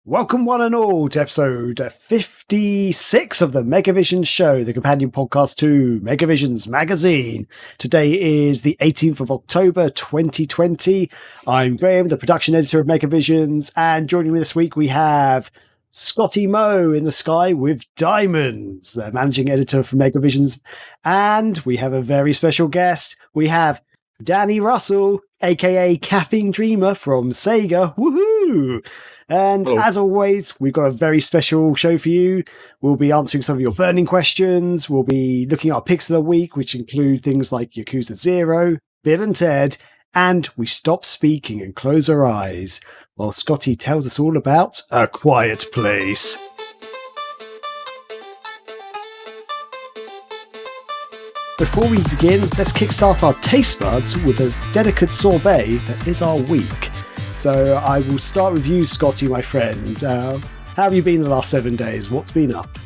Welcome one and all to episode 56 of the Megavision Show, the companion podcast to Megavision's magazine. Today is the 18th of October 2020. I'm Graham, the production editor of Megavisions, and joining me this week we have Scotty Moe in the sky with diamonds, the managing editor for Megavisions, and we have a very special guest. We have Danny Russell, aka Caffeine Dreamer from SEGA. Woohoo! And as always, we've got a very special show for you. We'll be answering some of your burning questions. We'll be looking at our picks of the week, which include things like Yakuza 0, Bill and Ted, and we stop speaking and close our eyes while Scotty tells us all about A Quiet Place. Before we begin, let's kickstart our taste buds with a delicate sorbet that is our week. So I will start with you, Scotty, my friend. How have you been the last 7 days? What's been up?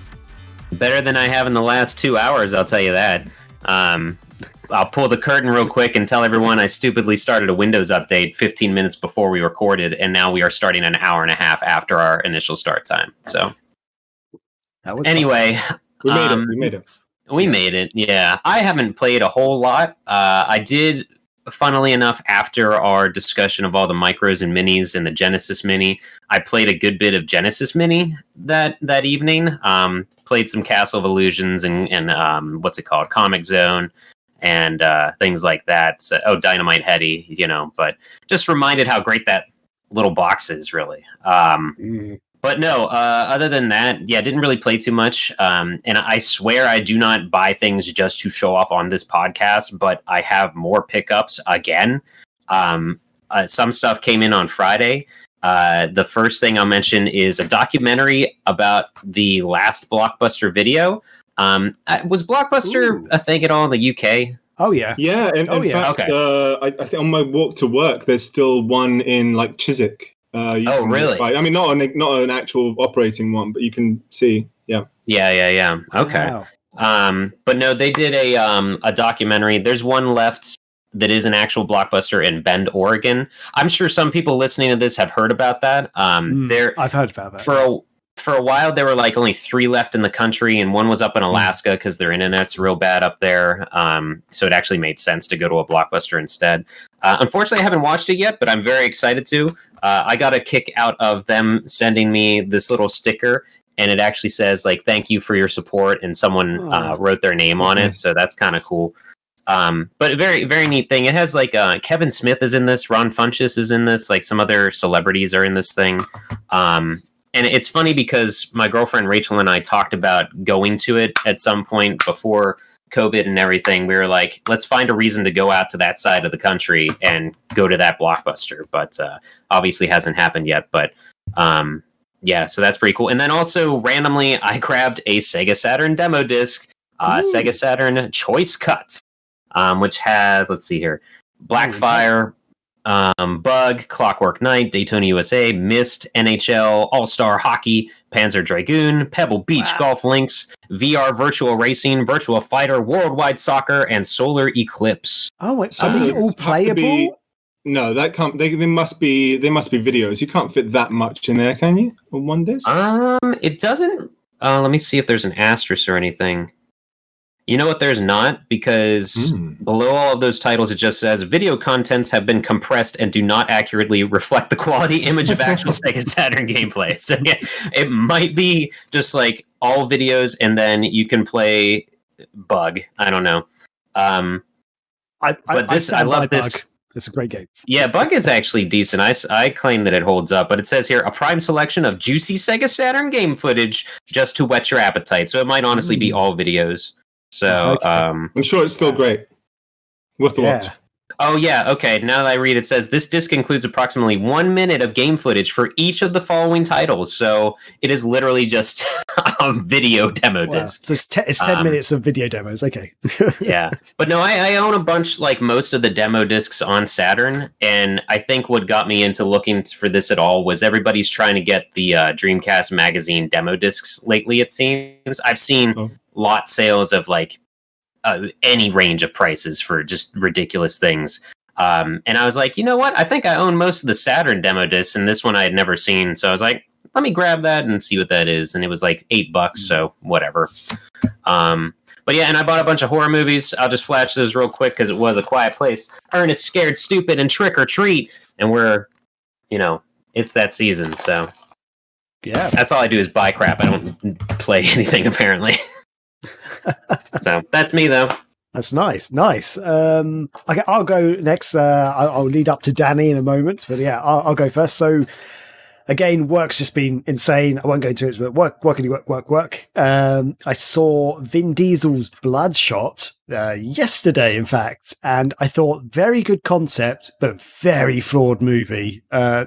Better than I have in the last 2 hours, I'll tell you that. I'll pull the curtain real quick and tell everyone I stupidly started a Windows update 15 minutes before we recorded, and now we are starting an hour and a half after our initial start time. So, anyway, we made it. We made it, yeah. I haven't played a whole lot. I did, funnily enough, after our discussion of all the micros and minis and the Genesis Mini, I played a good bit of Genesis Mini that evening. Played some Castle of Illusions and what's it called? Comic Zone and things like that. So, Dynamite Heady, but just reminded how great that little box is, really. But no, other than that, yeah, didn't really play too much. And I swear I do not buy things just to show off on this podcast, but I have more pickups again. Some stuff came in on Friday. The first thing I'll mention is a documentary about the last Blockbuster video. Was Blockbuster a thing at all in the UK? Oh, yeah. Yeah, in fact, okay. I think on my walk to work, there's still one in Chiswick. Really? I mean, not an actual operating one, but you can see. Yeah. Okay. Wow. But no, they did a documentary. There's one left that is an actual Blockbuster in Bend, Oregon. I'm sure some people listening to this have heard about that. I've heard about that. For a while, there were only 3 left in the country, and one was up in Alaska because their internet's real bad up there. So it actually made sense to go to a Blockbuster instead. Unfortunately, I haven't watched it yet, but I'm very excited to. I got a kick out of them sending me this little sticker, and it actually says, thank you for your support, and someone wrote their name on it, so that's kind of cool. But a very, very neat thing. It has, Kevin Smith is in this, Ron Funches is in this, some other celebrities are in this thing. And it's funny because my girlfriend Rachel and I talked about going to it at some point before COVID and everything. We were like, let's find a reason to go out to that side of the country and go to that Blockbuster. But obviously hasn't happened yet. But yeah, so that's pretty cool. And then also randomly, I grabbed a Sega Saturn demo disc, Sega Saturn Choice Cuts, which has, let's see here, Blackfire, Bug, Clockwork Knight, Daytona USA, Myst, NHL, All-Star Hockey, Panzer Dragoon, Pebble Beach Golf Links, VR Virtual Racing, Virtua Fighter, Worldwide Soccer, and Solar Eclipse. Oh, wait, are they all playable? No, that can't. They must be videos. You can't fit that much in there, can you? On one disc? It doesn't. Let me see if there's an asterisk or anything. You know what? There's not, because below all of those titles, it just says video contents have been compressed and do not accurately reflect the quality image of actual Sega Saturn gameplay. So yeah, it might be just all videos, and then you can play Bug. I don't know. I love this. It's a great game. Yeah, Bug is actually decent. I claim that it holds up, but it says here a prime selection of juicy Sega Saturn game footage just to whet your appetite. So it might honestly be all videos. So I'm sure it's still great. Worth the watch. Oh, yeah. Okay. Now that I read, it says this disc includes approximately 1 minute of game footage for each of the following titles. So it is literally just a video demo disc. So it's 10 minutes of video demos. Okay. Yeah. But no, I own a bunch, most of the demo discs on Saturn. And I think what got me into looking for this at all was everybody's trying to get the Dreamcast magazine demo discs lately, it seems. I've seen lot sales of any range of prices for just ridiculous things. And I was like, you know what? I think I own most of the Saturn demo discs, and this one I had never seen. So I was like, let me grab that and see what that is. And it was like $8, so whatever. But yeah, and I bought a bunch of horror movies. I'll just flash those real quick because it was A Quiet Place, Ernest Scared Stupid, and Trick or Treat. And we're, it's that season. So yeah, that's all I do is buy crap. I don't play anything, apparently. So that's me, though. That's nice. Okay, I'll go next. I'll lead up to Danny in a moment. But yeah, I'll go first. So again, work's just been insane. I won't go into it, but work. I saw Vin Diesel's Bloodshot yesterday, in fact, and I thought very good concept, but very flawed movie. I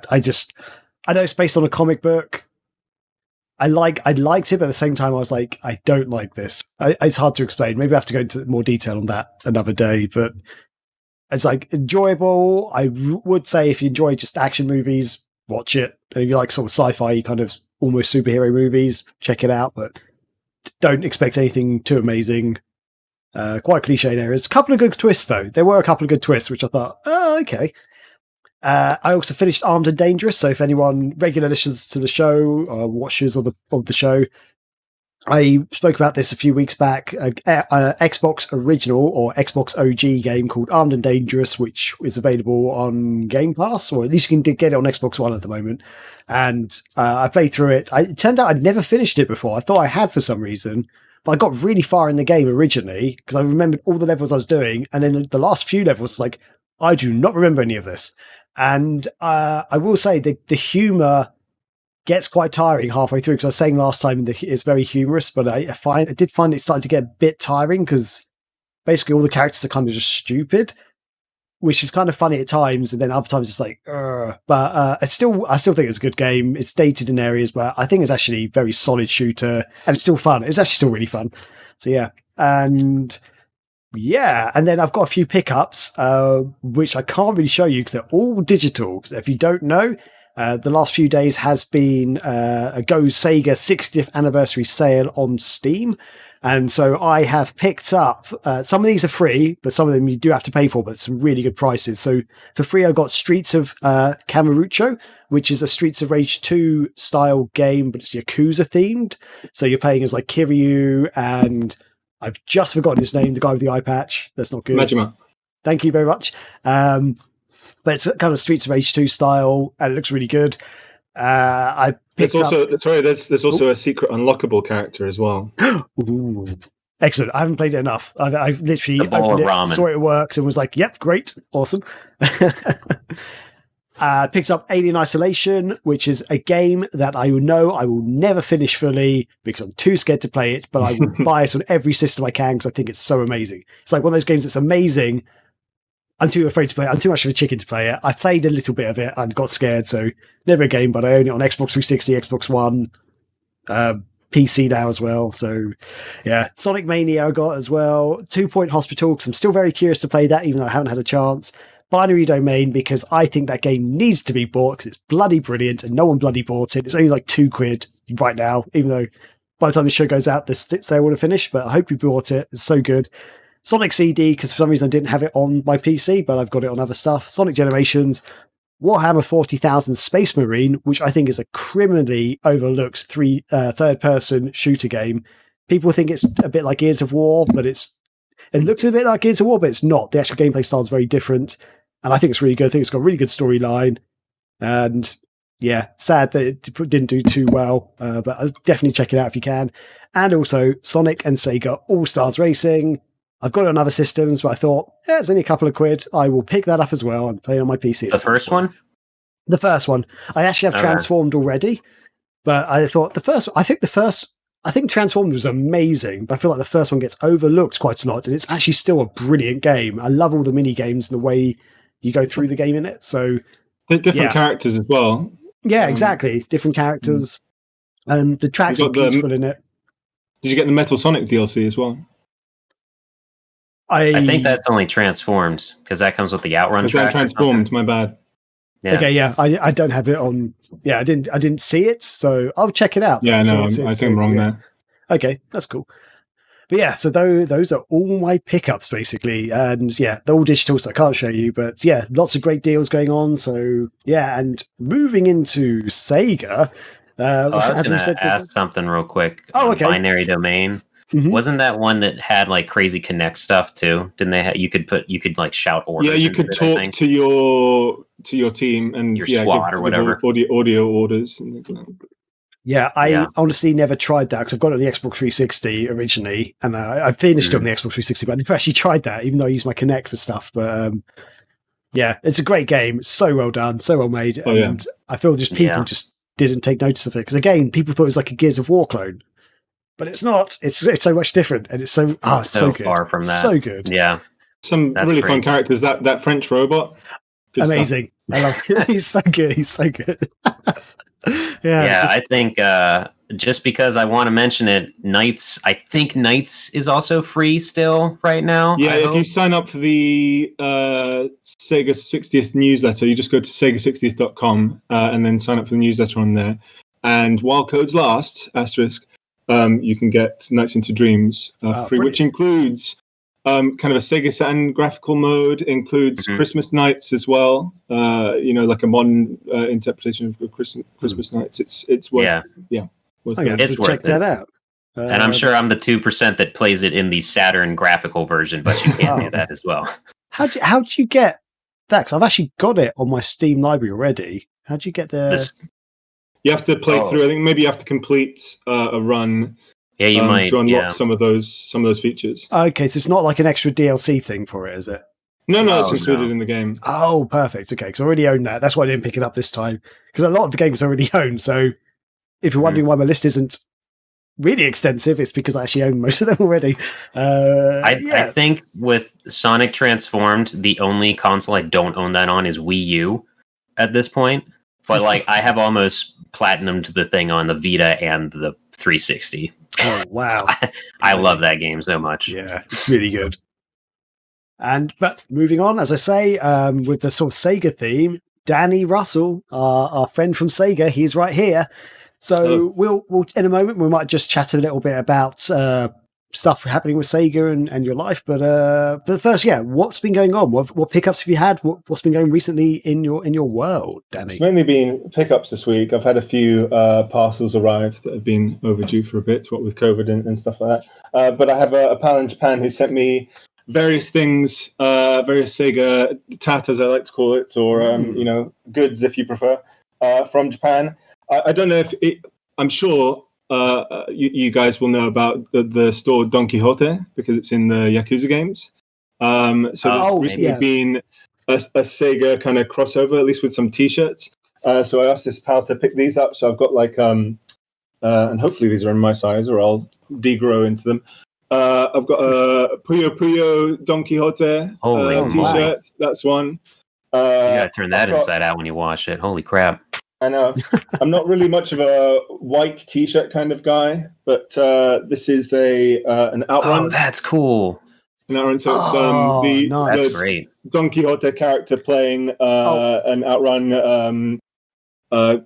know it's based on a comic book. I liked it, but at the same time, I was like, I don't like this. It's hard to explain. Maybe I have to go into more detail on that another day, but it's like enjoyable. I would say if you enjoy just action movies, watch it. And if you like sort of sci-fi kind of almost superhero movies, check it out, but don't expect anything too amazing. Quite cliche in areas. A couple of good twists, though. There were a couple of good twists, which I thought, oh, okay. I also finished Armed and Dangerous, so if anyone regular listeners to the show or watchers of the show, I spoke about this a few weeks back, Xbox original or Xbox OG game called Armed and Dangerous, which is available on Game Pass, or at least you can get it on Xbox One at the moment. And I played through it. It turned out I'd never finished it before. I thought I had for some reason, but I got really far in the game originally because I remembered all the levels I was doing. And then the last few levels was like, I do not remember any of this. And I will say the humor gets quite tiring halfway through, because I was saying last time that it's very humorous, but I did find it starting to get a bit tiring because basically all the characters are kind of just stupid, which is kind of funny at times, and then other times it's like, but I still think it's a good game. It's dated in areas, but I think it's actually a very solid shooter, and it's still fun. It's actually still really fun. So yeah, and then I've got a few pickups, which I can't really show you because they're all digital. Because if you don't know, the last few days has been a Go Sega 60th anniversary sale on Steam. And so I have picked up, some of these are free, but some of them you do have to pay for, but some really good prices. So for free, I got Streets of Kamurocho, which is a Streets of Rage 2 style game, but it's Yakuza themed. So you're playing as like Kiryu, and I've just forgotten his name, the guy with the eye patch. That's not good. Majima. Thank you very much. But it's kind of Streets of Rage 2 style, and it looks really good. I picked there's also a secret unlockable character as well. Ooh. Excellent. I haven't played it enough. I literally opened it, saw it worked, and was like, yep, great, awesome. Picked up Alien Isolation, which is a game that I know I will never finish fully because I'm too scared to play it, but I will buy it on every system I can because I think it's so amazing. It's like one of those games that's amazing. I'm too afraid to play it. I'm too much of a chicken to play it. I played a little bit of it and got scared, so never a game, but I own it on Xbox 360, Xbox One, PC now as well. So yeah, Sonic Mania I got as well. 2 Point Hospital, because I'm still very curious to play that, even though I haven't had a chance. Binary Domain, because I think that game needs to be bought because it's bloody brilliant and no one bloody bought it. It's only like £2 right now, even though by the time the show goes out, the sale would have finished, but I hope you bought it. It's so good. Sonic CD, because for some reason I didn't have it on my PC, but I've got it on other stuff. Sonic Generations, Warhammer 40,000 Space Marine, which I think is a criminally overlooked third-person shooter game. People think it's a bit like Gears of War, but it looks a bit like Gears of War, but it's not. The actual gameplay style is very different, and I think it's really good. I think it's got a really good storyline, and yeah, sad that it didn't do too well, but I'll definitely check it out if you can. And also Sonic and Sega All-Stars Racing. I've got it on other systems, but I thought, yeah, it's only a couple of quid. I will pick that up as well and play it on my PC. The first one? The first one. I actually have Transformed already, but I thought I think Transformed was amazing, but I feel like the first one gets overlooked quite a lot, and it's actually still a brilliant game. I love all the mini games and the way you go through the game in it. So different characters as well. Yeah, exactly. Different characters. The tracks are beautiful in it. Did you get the Metal Sonic DLC as well? I think that's only Transformed, because that comes with the Outrun track. Transformed, my bad. Yeah. Okay, yeah, I don't have it on. Yeah, I didn't see it, so I'll check it out. Yeah, no, I think I'm wrong there. Okay, that's cool. But yeah, so those are all my pickups basically, and yeah, they're all digital, so I can't show you. But yeah, lots of great deals going on. So yeah, and moving into Sega, I was as we going said to ask something real quick. Oh, on okay. Binary Domain. Mhm. Wasn't that one that had like crazy Connect stuff too? Didn't they? You could like shout orders. Yeah, you could talk to your team and Your squad or whatever. Audio orders. And things like that. Yeah, I honestly never tried that because I've got it on the Xbox 360 originally, and I finished it on the Xbox 360, but I never actually tried that, even though I use my Kinect for stuff. But yeah, it's a great game. It's so well done, so well made, and I feel just people just didn't take notice of it because again, people thought it was like a Gears of War clone, but it's not. It's so much different, and it's so so good. Far from that. So good. Yeah, some really fun characters. That French robot, good amazing. Stuff. I love him. He's so good. He's so good. I think just because I want to mention it, I think Knights is also free still right now. Yeah, if you sign up for the Sega 60th newsletter, you just go to sega60th.com and then sign up for the newsletter on there. And while codes last, asterisk, you can get Nights into Dreams free, brilliant. Which includes kind of a Sega Saturn graphical mode, includes Christmas Nights as well. Like a modern interpretation of Christmas Nights. It's worth worth it. It's worth check that out. And I'm sure I'm the 2% that plays it in the Saturn graphical version, but you can do that as well. How'd you get that? Because I've actually got it on my Steam library already. How'd you get the? You have to play through. I think maybe you have to complete a run. Yeah, you might to unlock some of those features. Okay, so it's not like an extra DLC thing for it, is it? No, it's included in the game. Oh, perfect. Okay, because I already own that. That's why I didn't pick it up this time. Because a lot of the games I already own. So if you're wondering why my list isn't really extensive, it's because I actually own most of them already. I think with Sonic Transformed, the only console I don't own that on is Wii U at this point. But like, I have almost platinumed the thing on the Vita and the 360. Oh, wow. I love that game so much. Yeah, it's really good. But moving on, as I say, with the sort of Sega theme, Danny Russell, our friend from Sega, he's right here. So we'll in a moment we might just chat a little bit about stuff happening with Sega and your life. But first, what's been going on? What pickups have you had? What's been going recently in your world, Danny? It's mainly been pickups this week. I've had a few parcels arrive that have been overdue for a bit, what with COVID and stuff like that. But I have a pal in Japan who sent me various things, various Sega tat, as I like to call it, or goods if you prefer, from Japan. I don't know if I'm sure you guys will know about the store Don Quixote because it's in the Yakuza games. There's recently been a Sega kind of crossover, at least with some T-shirts. So I asked this pal to pick these up. So I've got and hopefully these are in my size, or I'll degrow into them. I've got a Puyo Puyo Don Quixote T-shirt. That's one. You gotta turn that inside out when you wash it. Holy crap! I know. I'm not really much of a white T-shirt kind of guy, but this is an Outrun. Oh, that's cool. An Outrun. So it's that's great. Don Quixote character playing an Outrun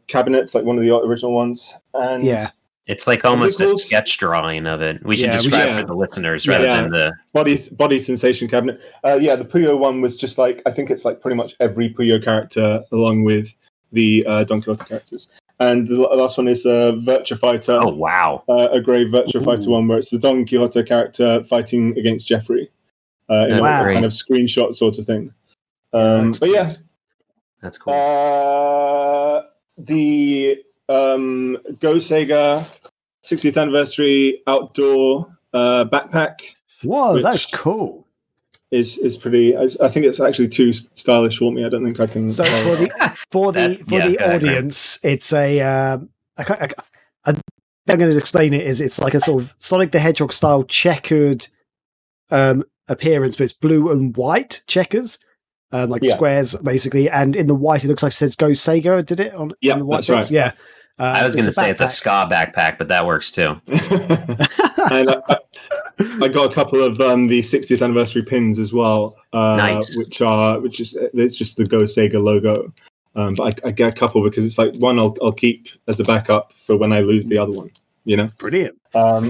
cabinets, like one of the original ones. And it's like almost a sketch drawing of it. We should describe for the listeners rather than the body sensation cabinet. The Puyo one was just like, I think it's like pretty much every Puyo character along with the Don Quixote characters. And the last one is Virtua Fighter. Oh, wow. A grey Virtua Fighter one where it's the Don Quixote character fighting against Jeffrey in a kind of screenshot sort of thing. That's cool. The Go Sega 60th anniversary outdoor backpack. Whoa, that's cool. Is pretty. I think it's actually too stylish for me. I don't think I can. So for the audience, it's a. I'm going to explain it. It's like a sort of Sonic the Hedgehog style checkered appearance, but it's blue and white checkers, squares basically. And in the white, it looks like it says "Go Sega." Did it on the white? That's right. Yeah. I was going to say it's a ska backpack, but that works too. And I got a couple of the 60th anniversary pins as well. Nice. It's just the Go Sega logo. But I get a couple because it's like one I'll keep as a backup for when I lose the other one. Brilliant.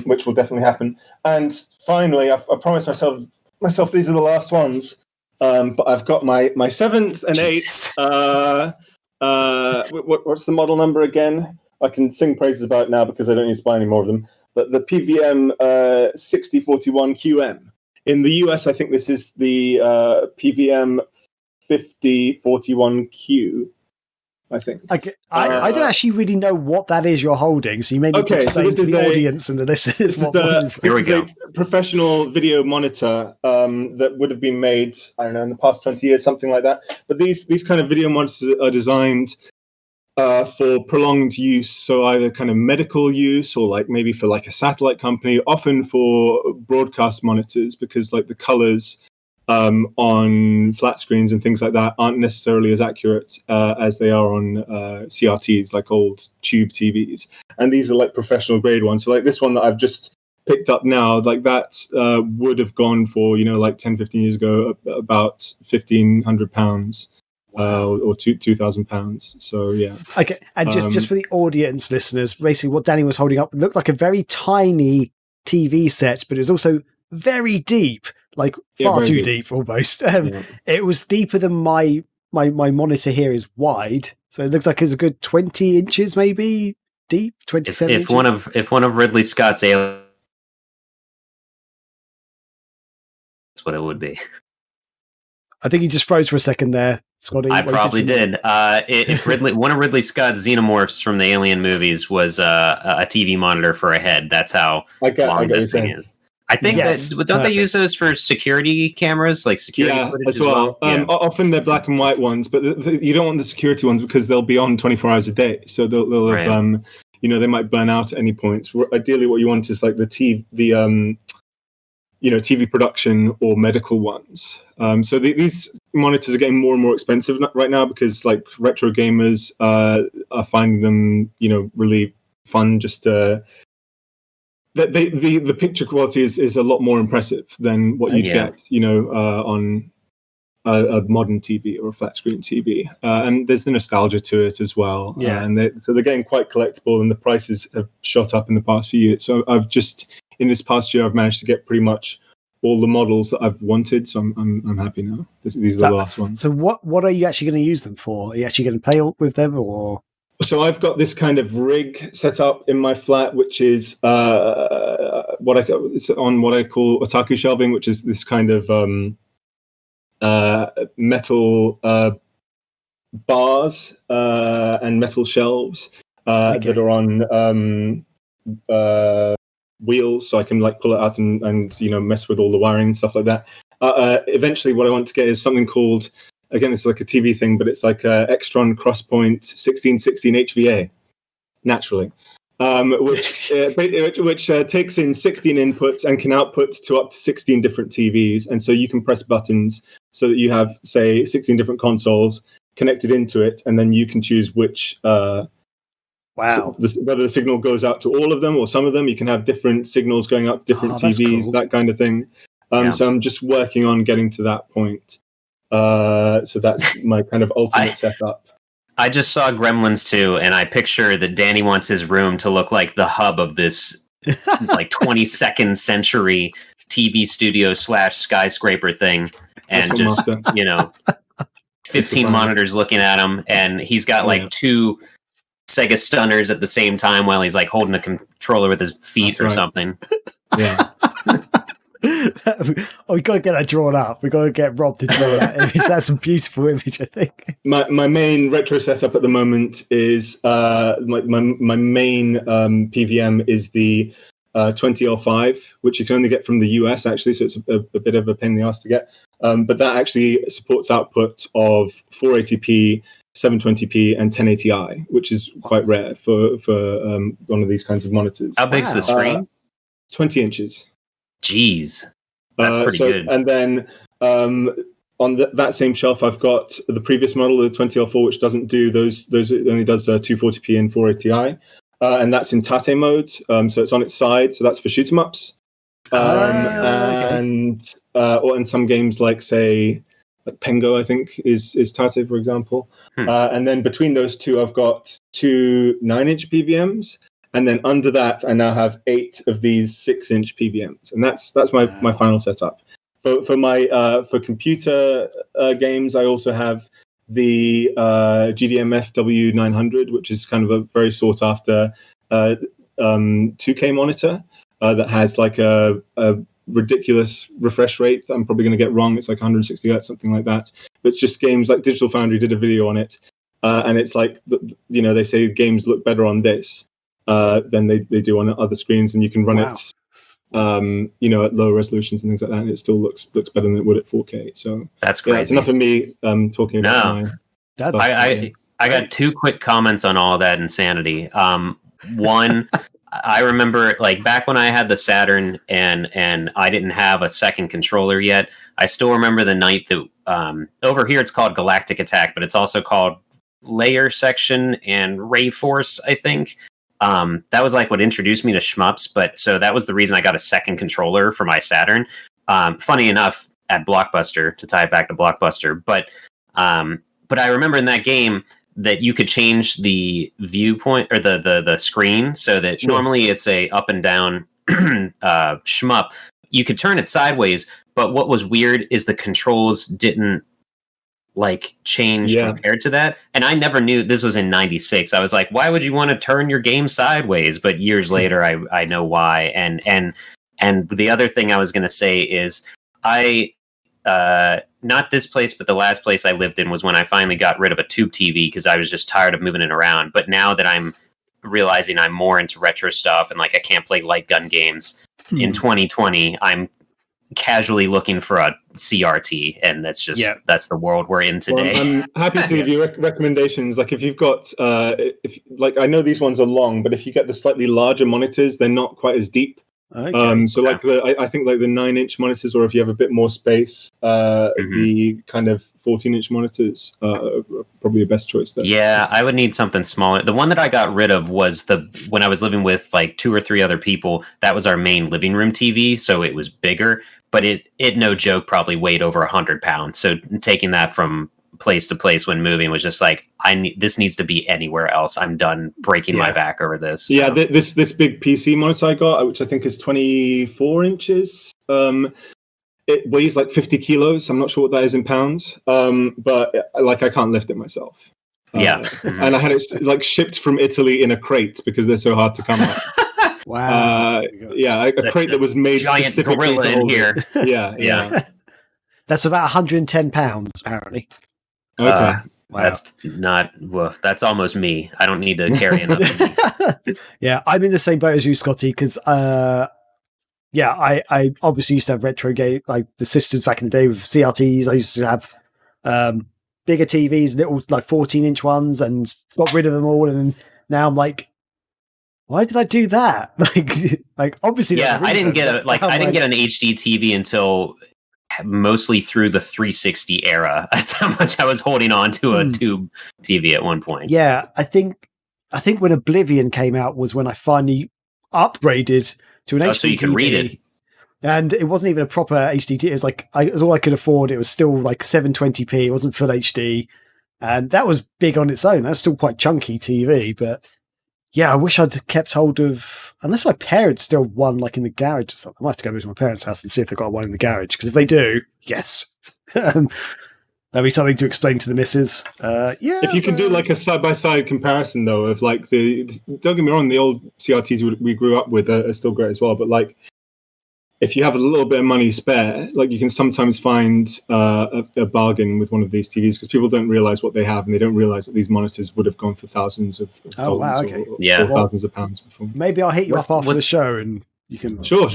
Which will definitely happen. And finally, I promised myself these are the last ones. But I've got my seventh and eighth. What's the model number again? I can sing praises about it now because I don't need to buy any more of them. But the PVM 6041QM. In the US, I think this is the PVM 5041Q. I think. I don't actually really know what that is you're holding, so you may need to explain to the audience and the listeners what is. Here we go. A professional video monitor that would have been made, I don't know, in the past 20 years, something like that. But these kind of video monitors are designed for prolonged use, so either kind of medical use or like maybe for like a satellite company, often for broadcast monitors, because like the colors on flat screens and things like that aren't necessarily as accurate as they are on CRTs, like old tube TVs. And these are like professional grade ones. So like this one that I've just picked up now, like that would have gone for, like 10, 15 years ago, about £1,500 or £2,000. So yeah. Okay, and just for the audience listeners, basically what Danny was holding up looked like a very tiny TV set, but it was also very deep. Like far too deep almost. It was deeper than my monitor here is wide, so it looks like it's a good 20 inches maybe deep. 27 inches. If one of Ridley Scott's aliens, that's what it would be. I think he just froze for a second there, Scotty. I probably did. If one of Ridley Scott's xenomorphs from the Alien movies was a TV monitor for a head, that's how long that thing is. I think don't they use those for security cameras, like security footage as well? Often they're black and white ones, but you don't want the security ones because they'll be on 24 hours a day. So they'll have, they might burn out at any point. Ideally, what you want is like the TV production or medical ones. So these monitors are getting more and more expensive right now because like retro gamers are finding them, really fun just to. The picture quality is a lot more impressive than what you'd get, on a modern TV or a flat screen TV, and there's the nostalgia to it as well. So they're getting quite collectible, and the prices have shot up in the past few years. So in this past year, I've managed to get pretty much all the models that I've wanted. So I'm happy now. These are the last ones. So what are you actually going to use them for? Are you actually going to play with them or? So I've got this kind of rig set up in my flat, which is it's on what I call otaku shelving, which is this kind of metal bars and metal shelves that are on wheels, so I can like pull it out and mess with all the wiring and stuff like that. Eventually, what I want to get is something called. Again, it's like a TV thing, but it's like a Extron Crosspoint 1616 HVA, naturally, which takes in 16 inputs and can output to up to 16 different TVs. And so you can press buttons so that you have, say, 16 different consoles connected into it, and then you can choose which. Whether the signal goes out to all of them or some of them. You can have different signals going out to different TVs, cool. That kind of thing. So I'm just working on getting to that point. So that's my kind of ultimate setup. I just saw Gremlins 2, and I picture that Danny wants his room to look like the hub of this like 22nd century TV studio / skyscraper thing, and just 15 monitors looking at him, and he's got like 2 Sega stunners at the same time while he's like holding a controller with his feet something. Yeah. We got to get that drawn up. We got to get Rob to draw that image. That's a beautiful image, I think. My main retro setup at the moment is my main PVM is the 20L5, which you can only get from the US actually, so it's a bit of a pain in the ass to get. But that actually supports output of 480p, 720p, and 1080i, which is quite rare for one of these kinds of monitors. How big's the screen? 20 inches. Jeez, that's pretty good. And then on that same shelf, I've got the previous model, the 20L4, which doesn't do those. It only does 240p and 480i, and that's in Tate mode. So it's on its side. So that's for shoot 'em ups. And some games like say like Pengo, I think is Tate, for example. And then between those two, I've got 2 9-inch PVMs. And then under that, I now have 8 of these 6-inch PVMs, and that's my final setup. For computer games, I also have the GDM FW900, which is kind of a very sought after 2K monitor that has like a ridiculous refresh rate that I'm probably going to get wrong. It's like 160 hertz, something like that. But it's just games like Digital Foundry did a video on it. And it's like, they say games look better on this than they do on other screens. And you can run it, at lower resolutions and things like that. And it still looks better than it would at 4K. So that's crazy. It's enough of me talking about I got two quick comments on all of that insanity. One, I remember like back when I had the Saturn and I didn't have a second controller yet. I still remember the night that over here it's called Galactic Attack, but it's also called Layer Section and Ray Force, I think. That was like what introduced me to shmups, but so that was the reason I got a second controller for my Saturn. Funny enough, at Blockbuster, to tie it back to Blockbuster, but I remember in that game that you could change the viewpoint or the screen so that normally it's a up and down shmup. You could turn it sideways, but what was weird is the controls didn't like change compared to that. And I never knew this was in 96. I was like, why would you want to turn your game sideways? But years later, I know why. And the other thing I was going to say is not this place, but the last place I lived in was when I finally got rid of a tube TV because I was just tired of moving it around. But now that I'm realizing I'm more into retro stuff and like I can't play light gun games in 2020, I'm casually looking for a CRT, and that's just that's the world we're in today. Well, I'm happy to give you recommendations. Like if you've got, I know these ones are long, but if you get the slightly larger monitors, they're not quite as deep. Okay. So like I think like the 9-inch monitors, or if you have a bit more space, the kind of 14-inch monitors are probably the best choice there. Yeah, I would need something smaller. The one that I got rid of was when I was living with like 2 or 3 other people, that was our main living room TV, so it was bigger, but it no joke probably weighed over 100 pounds. So taking that from place to place when moving was just like, this needs to be anywhere else. I'm done breaking my back over this. So. Yeah, this big PC monitor I got, which I think is 24 inches. It weighs like 50 kilos. I'm not sure what that is in pounds. But like I can't lift it myself. And I had it like shipped from Italy in a crate because they're so hard to come at. Wow. A crate that was made giant specifically gorilla to hold in here. Yeah. That's about 110 pounds, apparently. Okay. Wow. That's not woof. That's almost me. I don't need to carry enough. Yeah, I'm in the same boat as you, Scotty, because I obviously used to have retro game, like the systems back in the day with CRTs. I used to have bigger TVs, little like 14-inch ones, and got rid of them all. And now I'm like, why did I do that? Like obviously, I didn't get an HD TV until mostly through the 360 era. That's how much I was holding on to a tube TV at one point. Yeah, I think when Oblivion came out was when I finally upgraded to an HD so you TV. can read it. And it wasn't even a proper HDT. It was like it was all I could afford. It was still like 720p. It wasn't full HD, and that was big on its own. That's still quite chunky TV, but yeah, I wish I'd kept hold of. Unless my parents still won, like in the garage or something. I might have to go to my parents' house and see if they've got one in the garage. Because if they do, yes, that'd be something to explain to the missus. If you can do like a side-by-side comparison, though, of like don't get me wrong, the old CRTs we grew up with are still great as well. But like, if you have a little bit of money spare, like you can sometimes find a bargain with one of these TVs because people don't realize what they have, and they don't realize that these monitors would have gone for thousands of dollars or thousands of pounds before. Maybe I'll hit you up after the show, and you can sure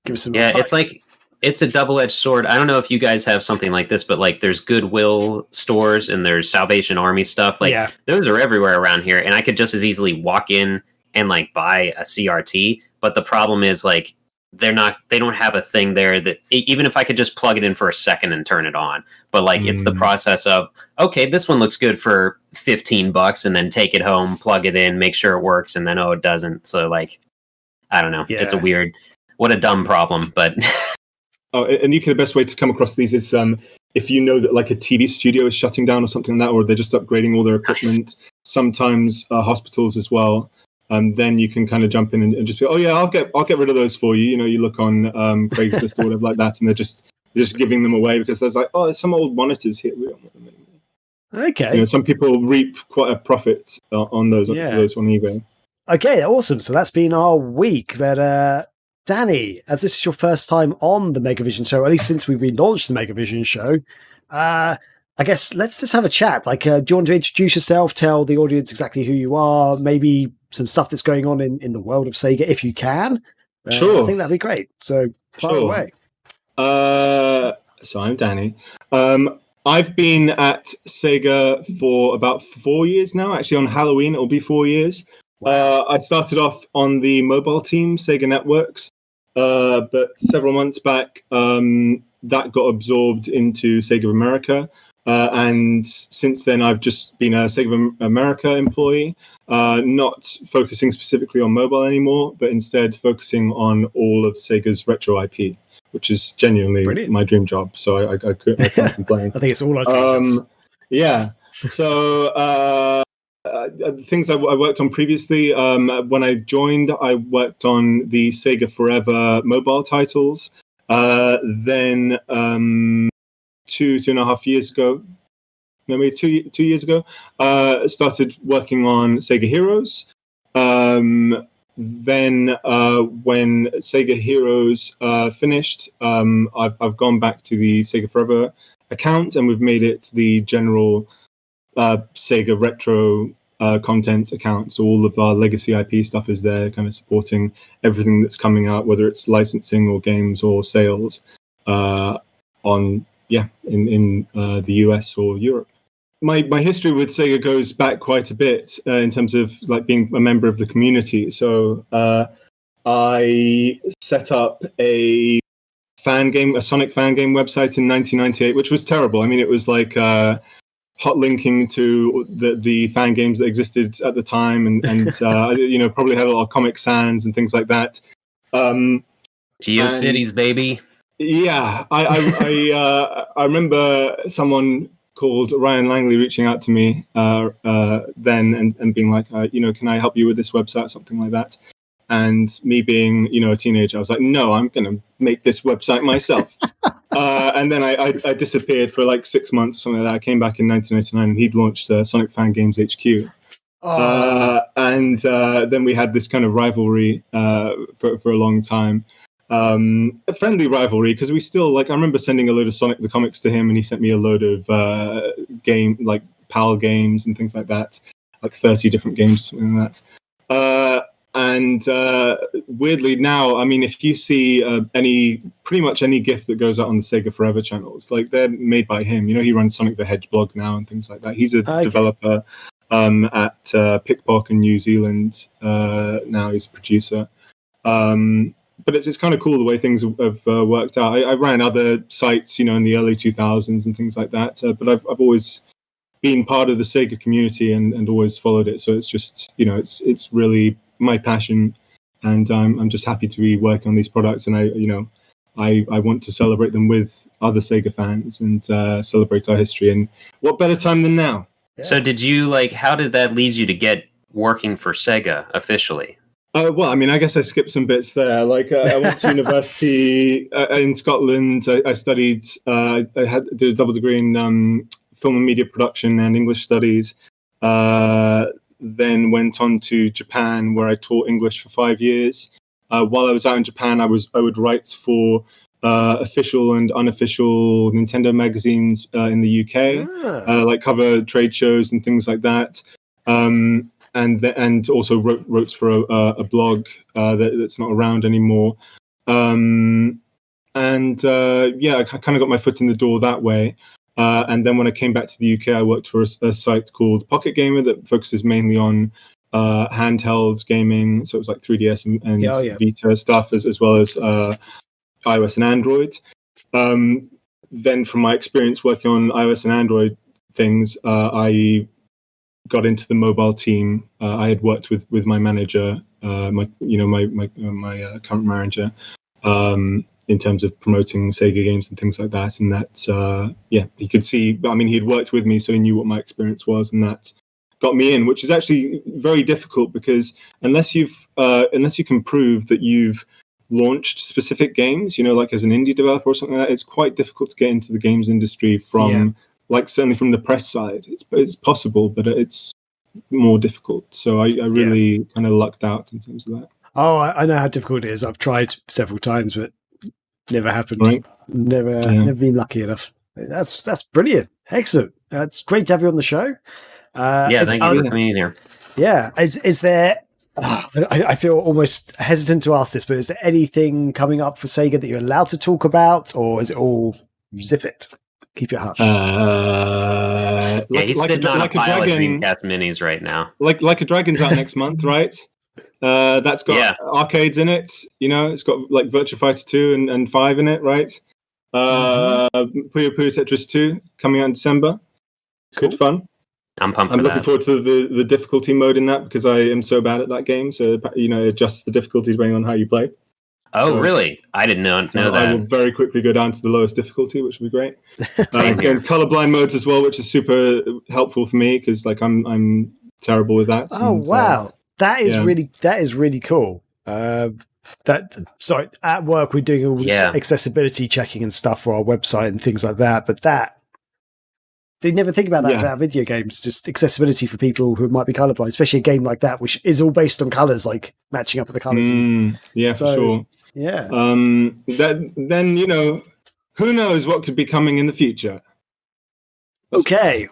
give us some. Yeah, advice. it's a double-edged sword. I don't know if you guys have something like this, but like there's Goodwill stores and there's Salvation Army stuff. Like those are everywhere around here, and I could just as easily walk in and like buy a CRT. But the problem is like they don't have a thing there that even if I could just plug it in for a second and turn it on, but like it's the process of, okay, this one looks good for $15 and then take it home, plug it in, make sure it works. And then, it doesn't. So like, I don't know. Yeah. It's what a dumb problem, but. And the best way to come across these is if you know that like a TV studio is shutting down or something like that, or they're just upgrading all their equipment, nice. Sometimes hospitals as well. Then you can kind of jump in and just be, I'll get rid of those for you. You know, you look on Craigslist or whatever like that, and they're just giving them away because there's like, there's some old monitors here. We don't want them anymore. Okay. Some people reap quite a profit on those on eBay. Okay, awesome. So that's been our week. But Danny, as this is your first time on the Megavision show, at least since we've relaunched the Megavision show, I guess let's just have a chat. Like, do you want to introduce yourself, tell the audience exactly who you are, maybe some stuff that's going on in the world of Sega, if you can? Sure. I think that'd be great. So far away. So I'm Danny. I've been at Sega for about 4 years now. Actually, on Halloween, it'll be 4 years. I started off on the mobile team, Sega Networks, but several months back, that got absorbed into Sega America. And since then, I've just been a Sega America employee, not focusing specifically on mobile anymore, but instead focusing on all of Sega's retro IP, which is genuinely my dream job. So I can't complain. I think it's all our dream jobs. Yeah. So things I worked on previously, when I joined, I worked on the Sega Forever mobile titles. Then 2.5 years ago, maybe 2 years ago, started working on Sega Heroes. Then when Sega Heroes finished, I've gone back to the Sega Forever account, and we've made it the general Sega retro content account. So all of our legacy IP stuff is there, kind of supporting everything that's coming out, whether it's licensing or games or sales in the US or Europe. My history with Sega goes back quite a bit in terms of like being a member of the community. So I set up a Sonic fan game website in 1998, which was terrible. I mean, it was like hot linking to the fan games that existed at the time, and probably had a lot of Comic Sans and things like that. GeoCities, baby. Yeah, I remember someone called Ryan Langley reaching out to me then and being like, can I help you with this website, something like that. And me being, a teenager, I was like, no, I'm going to make this website myself. And then I disappeared for like 6 months or something like that. I came back in 1999 and he'd launched Sonic Fan Games HQ. And then we had this kind of rivalry for a long time. A friendly rivalry, because we still, I remember sending a load of Sonic the Comics to him, and he sent me a load of PAL games and things like that, like 30 different games, something like that. And weirdly now, I mean, if you see pretty much any GIF that goes out on the Sega Forever channels, they're made by him. He runs Sonic the Hedge blog now and things like that. He's a developer at Pickpock in New Zealand. Now he's a producer. But it's kind of cool the way things have worked out. I ran other sites, in the early 2000s and things like that. But I've always been part of the Sega community and always followed it. So it's just, it's really my passion, and I'm just happy to be working on these products. And I want to celebrate them with other Sega fans and celebrate our history. And what better time than now? Yeah. So did you how did that lead you to get working for Sega officially? Well, I mean, I guess I skipped some bits there. I went to university in Scotland. I studied. I did a double degree in film and media production and English studies. Then went on to Japan, where I taught English for 5 years. While I was out in Japan, I would write for official and unofficial Nintendo magazines in the UK, cover trade shows and things like that. And also wrote for a blog that's not around anymore. I kind of got my foot in the door that way. And then when I came back to the UK, I worked for a site called Pocket Gamer that focuses mainly on handheld gaming. So it was like 3DS and Vita stuff, as well as iOS and Android. Then from my experience working on iOS and Android things, I got into the mobile team. I had worked with my manager, my current manager, in terms of promoting Sega games and things like that. And that, he could see. I mean, he'd worked with me, so he knew what my experience was, and that got me in. Which is actually very difficult, because unless you can prove that you've launched specific games, as an indie developer or something like that, it's quite difficult to get into the games industry from like certainly from the press side, it's possible, but it's more difficult. So I really kind of lucked out in terms of that. Oh, I know how difficult it is. I've tried several times, but never happened. Right. Never been lucky enough. That's brilliant. Excellent. It's great to have you on the show. Thank you for being here. Yeah. Is there... I feel almost hesitant to ask this, but is there anything coming up for Sega that you're allowed to talk about, or is it all zip it? Keep it hush. He's sitting on a pile of Dreamcast minis right now. Like a Dragon's out next month, right? That's got arcades in it. You know, it's got like Virtua Fighter 2 and 5 in it, right? Puyo Puyo Tetris 2 coming out in December. It's good fun. I'm pumped. I'm looking forward to the difficulty mode in that because I am so bad at that game. So it adjusts the difficulty depending on how you play. Oh, really? I didn't know that. I will very quickly go down to the lowest difficulty, which would be great. Same here. Colorblind modes as well, which is super helpful for me because like I'm terrible with that. Oh wow, that is really cool. At work we're doing all this accessibility checking and stuff for our website and things like that, but they never think about that about video games, just accessibility for people who might be colorblind, especially a game like that, which is all based on colors, like matching up with the colors. For sure. Yeah. Then, who knows what could be coming in the future? Okay.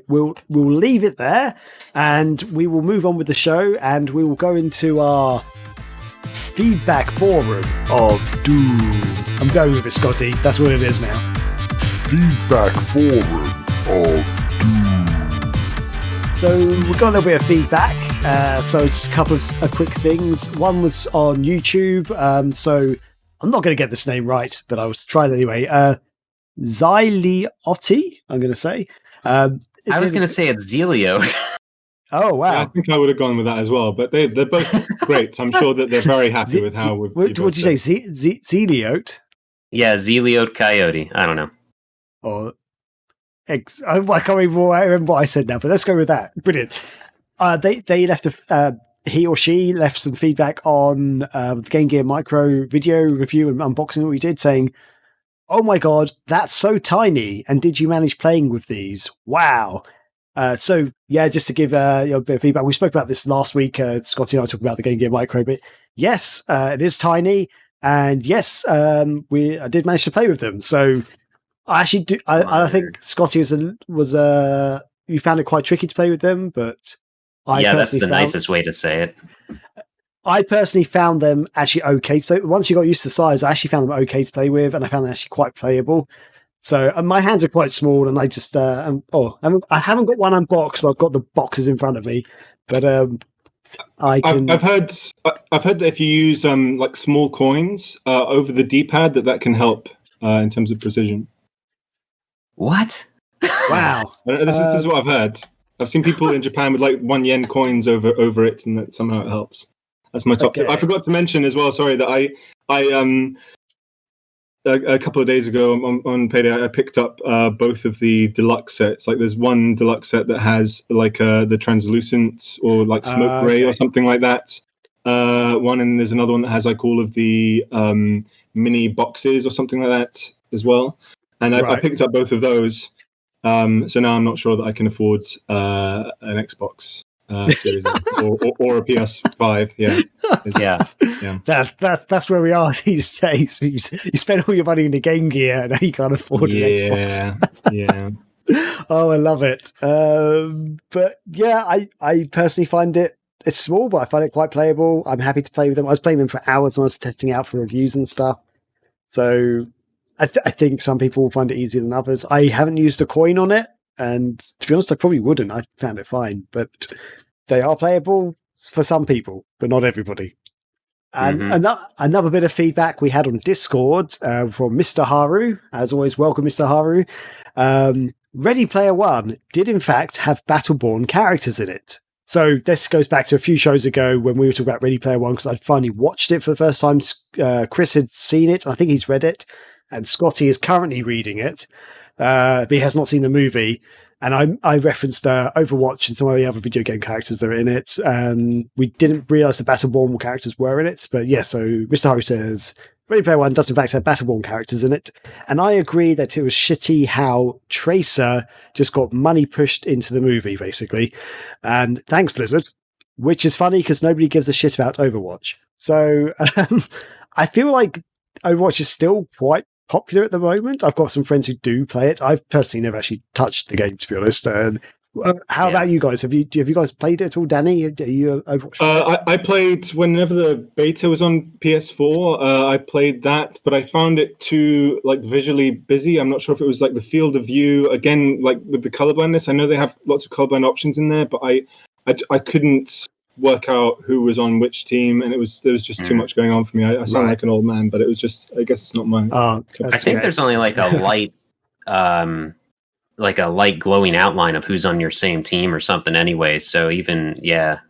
We'll leave it there and we will move on with the show and we will go into our feedback forum of Doom. I'm going with it, Scotty. That's what it is now. Feedback forum of Doom. So we've got a little bit of feedback. So just a couple of quick things. One was on YouTube. So I'm not going to get this name right, but I was trying anyway. Xyliotti, I'm going to say. I was going to say it's Zelio. Oh, wow. Yeah, I think I would have gone with that as well, but they're both great. I'm sure that they're very happy with how we've... What did you say? Zeliote? Yeah, Zeliote Coyote. I don't know. Or... I can't remember what I said now, but let's go with that. Brilliant. They left he or she left some feedback on the Game Gear Micro video review and unboxing that we did, saying, "Oh my god, that's so tiny! And did you manage playing with these? Wow!" So yeah, just to give a bit of feedback, we spoke about this last week. Scotty and I talked about the Game Gear Micro, but yes, it is tiny, and yes, I did manage to play with them. So. I actually do. I think Scotty was you found it quite tricky to play with them, but that's the nicest way to say it. I personally found them actually okay to play. Once you got used to the size, I actually found them okay to play with, and I found them actually quite playable. So my hands are quite small, and I just I haven't got one unboxed, but I've got the boxes in front of me. But I've heard that if you use like small coins over the D-pad, that can help in terms of precision. What? Wow. This is what I've heard. I've seen people in Japan with like 1 yen coins over it, and that somehow it helps. That's my top tip. I forgot to mention as well. Sorry that I a couple of days ago on Payday I picked up both of the deluxe sets. Like there's one deluxe set that has like the translucent or like smoke gray or something like that. One, and there's another one that has like all of the mini boxes or something like that as well. And I picked up both of those. So now I'm not sure that I can afford an Xbox Series or a PS5. That's where we are these days. You spend all your money in the Game Gear, and now you can't afford an Xbox. Oh, I love it. But yeah, I personally find it's small, but I find it quite playable. I'm happy to play with them. I was playing them for hours when I was testing out for reviews and stuff. So. I think some people will find it easier than others. I haven't used a coin on it, and to be honest, I probably wouldn't. I found it fine, but they are playable for some people, but not everybody. And another bit of feedback we had on Discord from Mr. Haru. As always, welcome, Mr. Haru. Ready Player One did, in fact, have Battleborn characters in it. So this goes back to a few shows ago when we were talking about Ready Player One, because I'd finally watched it for the first time. Chris had seen it, and I think he's read it. And Scotty is currently reading it, but he has not seen the movie. And I referenced Overwatch and some of the other video game characters that are in it. We didn't realise the Battleborn characters were in it. But yeah, so Mr. Haru says, Ready Player One does in fact have Battleborn characters in it, and I agree that it was shitty how Tracer just got money pushed into the movie, basically. And thanks, Blizzard, which is funny because nobody gives a shit about Overwatch. So I feel like Overwatch is still quite popular at the moment. I've got some friends who do play it. I've personally never actually touched the game, to be honest. How about you guys? Have you guys played it at all, Danny? Are you Overwatch? I played whenever the beta was on PS4. I played that, but I found it too visually busy. I'm not sure if it was the field of view again, with the colorblindness. I know they have lots of colorblind options in there, but I couldn't work out who was on which team, and there was just too much going on for me. I sound like an old man, but it was just, I guess it's not mine. I think there's only a light glowing outline of who's on your same team or something anyway. So even,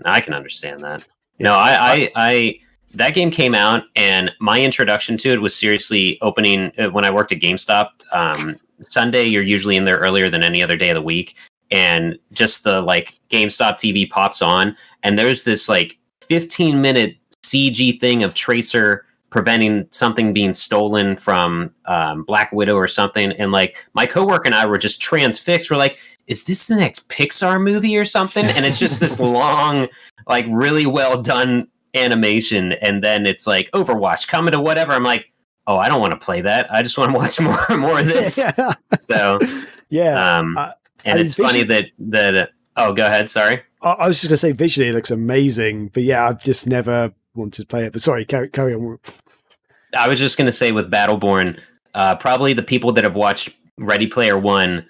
I can understand that. I that game came out and my introduction to it was seriously opening when I worked at GameStop. Sunday, you're usually in there earlier than any other day of the week. And just the GameStop TV pops on and there's this 15-minute CG thing of Tracer preventing something being stolen from Black Widow or something. And my coworker and I were just transfixed. We're like, is this the next Pixar movie or something? And it's just this long, really well done animation. And then it's Overwatch coming to whatever. I'm like, oh, I don't want to play that. I just want to watch more of this. Yeah. So, yeah. And it's funny that oh, go ahead. Sorry. I was just going to say visually it looks amazing, but I've just never wanted to play it. But sorry, carry on. I was just going to say with Battleborn, probably the people that have watched Ready Player One,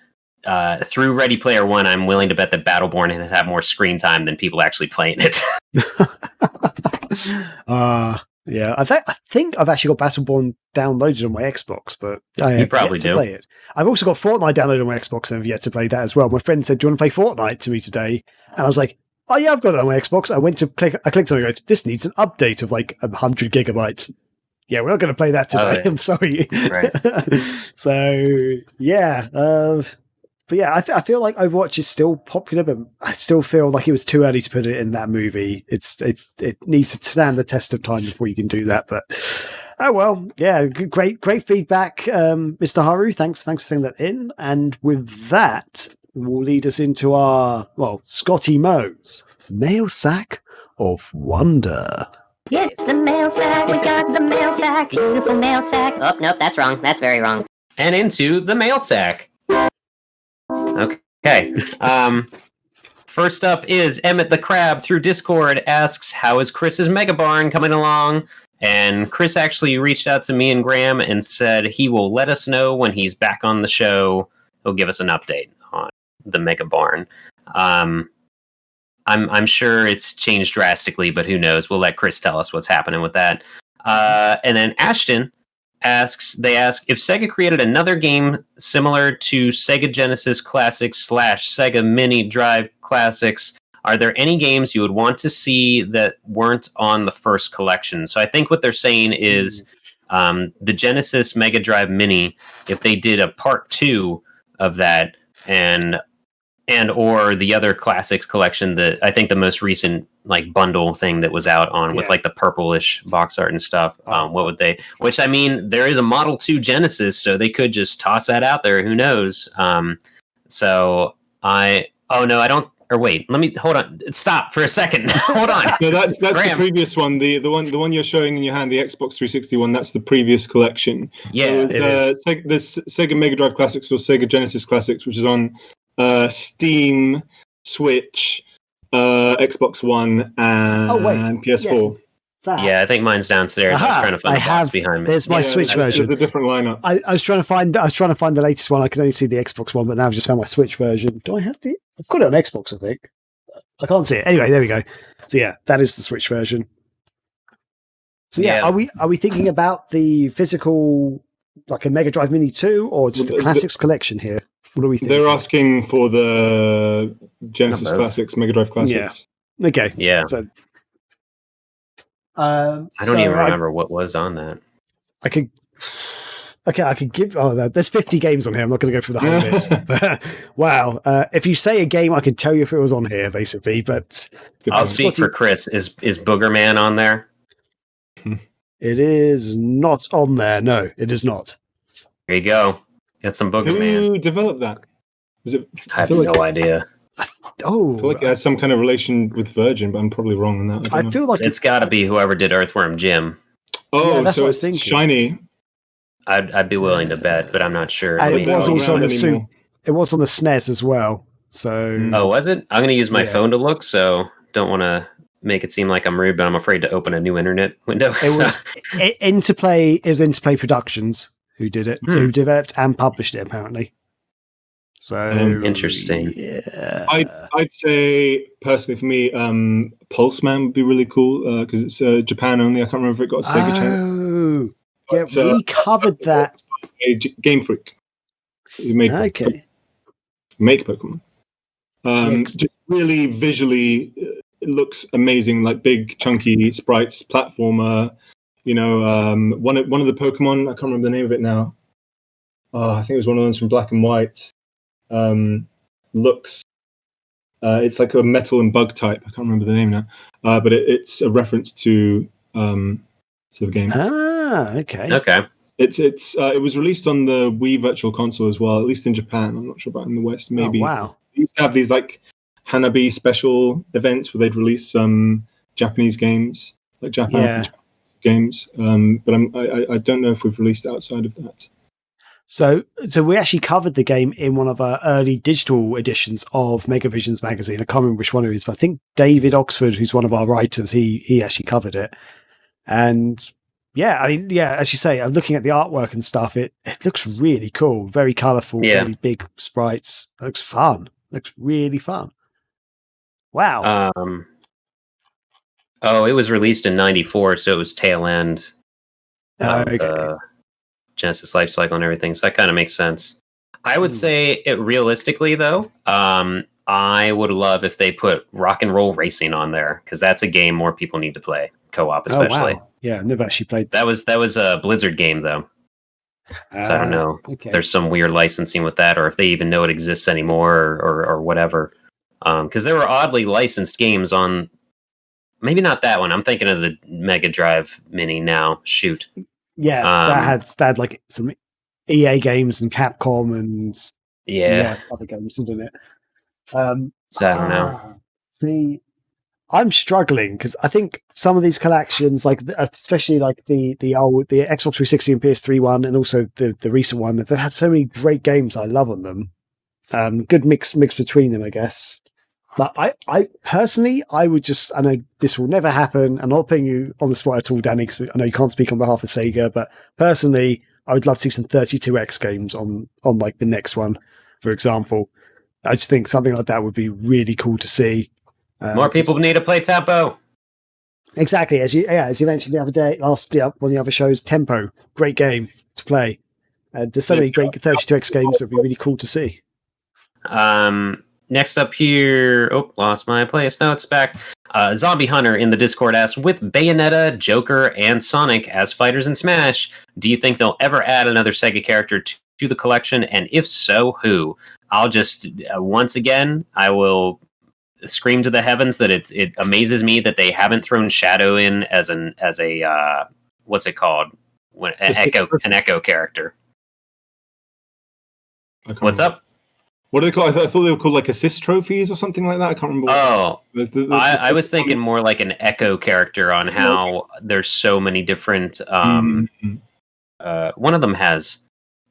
through Ready Player One, I'm willing to bet that Battleborn has had more screen time than people actually playing it. Yeah, I think I've actually got Battleborn downloaded on my Xbox, but I have probably yet to play it. I've also got Fortnite downloaded on my Xbox and I've yet to play that as well. My friend said, do you want to play Fortnite to me today? And I was like, oh yeah, I've got it on my Xbox. I clicked on it and go, this needs an update of 100 gigabytes. Yeah, we're not going to play that today. Oh, yeah. I'm sorry. Right. So, yeah. But yeah, I feel like Overwatch is still popular, but I still feel like it was too early to put it in that movie. It needs to stand the test of time before you can do that. But oh well, yeah, great feedback, Mr. Haru. Thanks for sending that in. And with that, will lead us into our Scotty Mo's mail sack of wonder. It's the mail sack. We got the mail sack. Beautiful mail sack. Oh, nope, that's wrong. That's very wrong. And into the mail sack. Okay. First up is Emmett the Crab through Discord asks, how is Chris's Mega Barn coming along? And Chris actually reached out to me and Graham and said he will let us know when he's back on the show. He'll give us an update on the Mega Barn. I'm sure it's changed drastically, but who knows? We'll let Chris tell us what's happening with that. And then Ashton asks if Sega created another game similar to Sega Genesis Classics / Sega Mini Drive Classics, are there any games you would want to see that weren't on the first collection? So I think what they're saying is the Genesis Mega Drive Mini, if they did a part 2 of that, and or the other classics collection, I think the most recent bundle thing that was out on with the purplish box art and stuff. What would they? Which I mean, there is a Model 2 Genesis, so they could just toss that out there. Who knows? I don't. Or wait, let me hold on. Stop for a second. Hold on. No, that's the previous one. The one you're showing in your hand, the Xbox 360 one. That's the previous collection. Yeah, so there's Sega Mega Drive Classics or Sega Genesis Classics, which is on Steam, Switch, Xbox One, and PS4. Yes, yeah, I think mine's downstairs. I was trying to find the box behind me. There's my Switch version. There's a different lineup. I was trying to find the latest one. I could only see the Xbox one, but now I've just found my Switch version. Do I have it? I've got it on Xbox, I think. I can't see it. Anyway, there we go. So yeah, that is the Switch version. So yeah, are we thinking about the physical, a Mega Drive Mini 2, or just the Classics collection here? What are we thinking? They're asking for the Genesis Classics, Mega Drive Classics. Yeah. Okay. Yeah. So, I don't even remember what was on that. I could give. Oh, there's 50 games on here. I'm not going to go through the whole list. But, wow. If you say a game, I can tell you if it was on here, basically. But I'll speak for Chris. Is Booger Man on there? It is not on there. No, it is not. There you go. Got some Booger Man. Who developed that? Was it? I have feel no idea. I feel like it has some kind of relation with Virgin, but I'm probably wrong on that. I feel like It's got to be whoever did Earthworm Jim. Oh, Yeah, that's so what I was it's thinking. shiny. I'd be willing to bet, but I'm not sure. And Let it me- was also on the anymore. It was on the SNES as well. So Oh, was it? I'm going to use my Yeah. phone to look, so don't want to make it seem like I'm rude, but I'm afraid to open a new internet window. it was Interplay. It was Interplay Productions who did it, who developed and published it apparently. So Interesting. Yeah, I'd say personally for me, Pulse Man would be really cool because it's Japan only. I can't remember if it got a Sega channel. Oh, yeah, But, we covered that. Game Freak. Who made Okay. make Pokemon. Yeah. Just really visually, it looks amazing. Like big, chunky sprites, platformer. You know, one of the Pokemon. I can't remember the name of it now. Oh, I think it was one of the ones from Black and White. Looks. It's like a metal and bug type. I can't remember the name now. But it's a reference to the game. Ah, okay. Okay. It was released on the Wii Virtual Console as well, at least in Japan. I'm not sure about in the West. Maybe. Oh, wow. They used to have these like Hanabi special events where they'd release some Japanese games, like Japan games. But I don't know if we've released outside of that. So we actually covered the game in one of our early digital editions of Megavisions magazine. I can't remember which one it is, but I think David Oxford, who's one of our writers, he actually covered it. And yeah, I mean, yeah, as you say, I'm looking at the artwork and stuff. It looks really cool, very colourful, very big sprites. It looks fun. Looks really fun. Wow. Oh, it was released in '94, so it was tail end of the Genesis life cycle and everything. So that kind of makes sense. I would say it realistically, though. I would love if they put Rock and Roll Racing on there because that's a game more people need to play co-op, especially. Oh, wow. Yeah, I've never actually played That was a Blizzard game, though. So I don't know. Okay. If there's some weird licensing with that, or if they even know it exists anymore, or whatever. Because there were oddly licensed games on. Maybe not that one. I'm thinking of the Mega Drive Mini now. Shoot. Yeah, that had like some EA games and Capcom and other games, didn't it? So I don't know. See, I'm struggling because I think some of these collections, like especially like the Xbox 360 and PS3 one, and also the recent one, they've had so many great games I love on them. Good mix between them, I guess. But I personally, I would just, I know this will never happen. I'm not putting you on the spot at all, Danny, because I know you can't speak on behalf of Sega, but personally, I would love to see some 32X games on like the next one, for example. I just think something like that would be really cool to see. More people need to play Tempo. Exactly. As you mentioned the other day, one of the other shows, Tempo, great game to play. There's so many great 32X games that would be really cool to see. Next up here, lost my place. No, it's back. Zombie Hunter in the Discord asks, with Bayonetta, Joker, and Sonic as fighters in Smash, do you think they'll ever add another Sega character to the collection? And if so, who? I'll just, once again, I will scream to the heavens that it amazes me that they haven't thrown Shadow in as a what's it called? An echo character. What's up? What are they called? I thought they were called like assist trophies or something like that. I can't remember. I was thinking more like an echo character on how there's so many different. One of them has,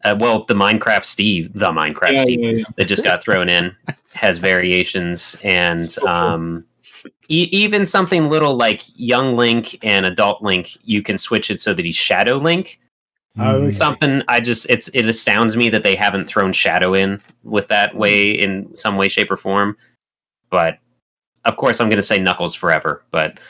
the Minecraft Steve that just got thrown in has variations, and even something little like Young Link and Adult Link, you can switch it so that he's Shadow Link. Something it astounds me that they haven't thrown Shadow in with that way in some way, shape, or form. But of course, I'm going to say Knuckles forever. But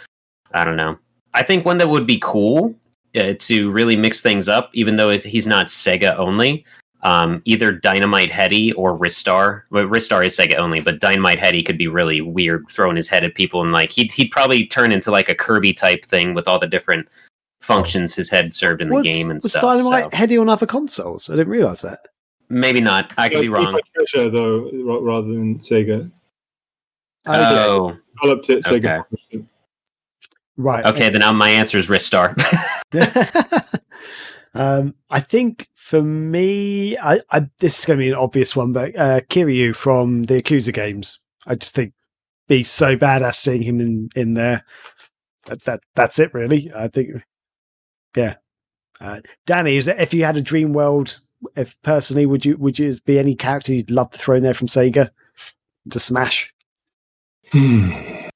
I don't know. I think one that would be cool to really mix things up, even though he's not Sega only. Either Dynamite Heady or Ristar. Well, Ristar is Sega only, but Dynamite Heady could be really weird, throwing his head at people, and like he'd probably turn into like a Kirby type thing with all the different functions his head served in the game and stuff. Was Dynamite Heady on other consoles? I didn't realize that. Maybe not. I could be wrong. Treasure, though, rather than Sega. Oh, Developed it, Sega. Right. Okay, then my answer is Ristar. I think for me, this is going to be an obvious one, but Kiryu from the Yakuza games. I just think be so badass seeing him in there. That's it, really. I think, yeah. Danny, if you had a dream world, if personally, would you be any character you'd love to throw in there from Sega to Smash? It's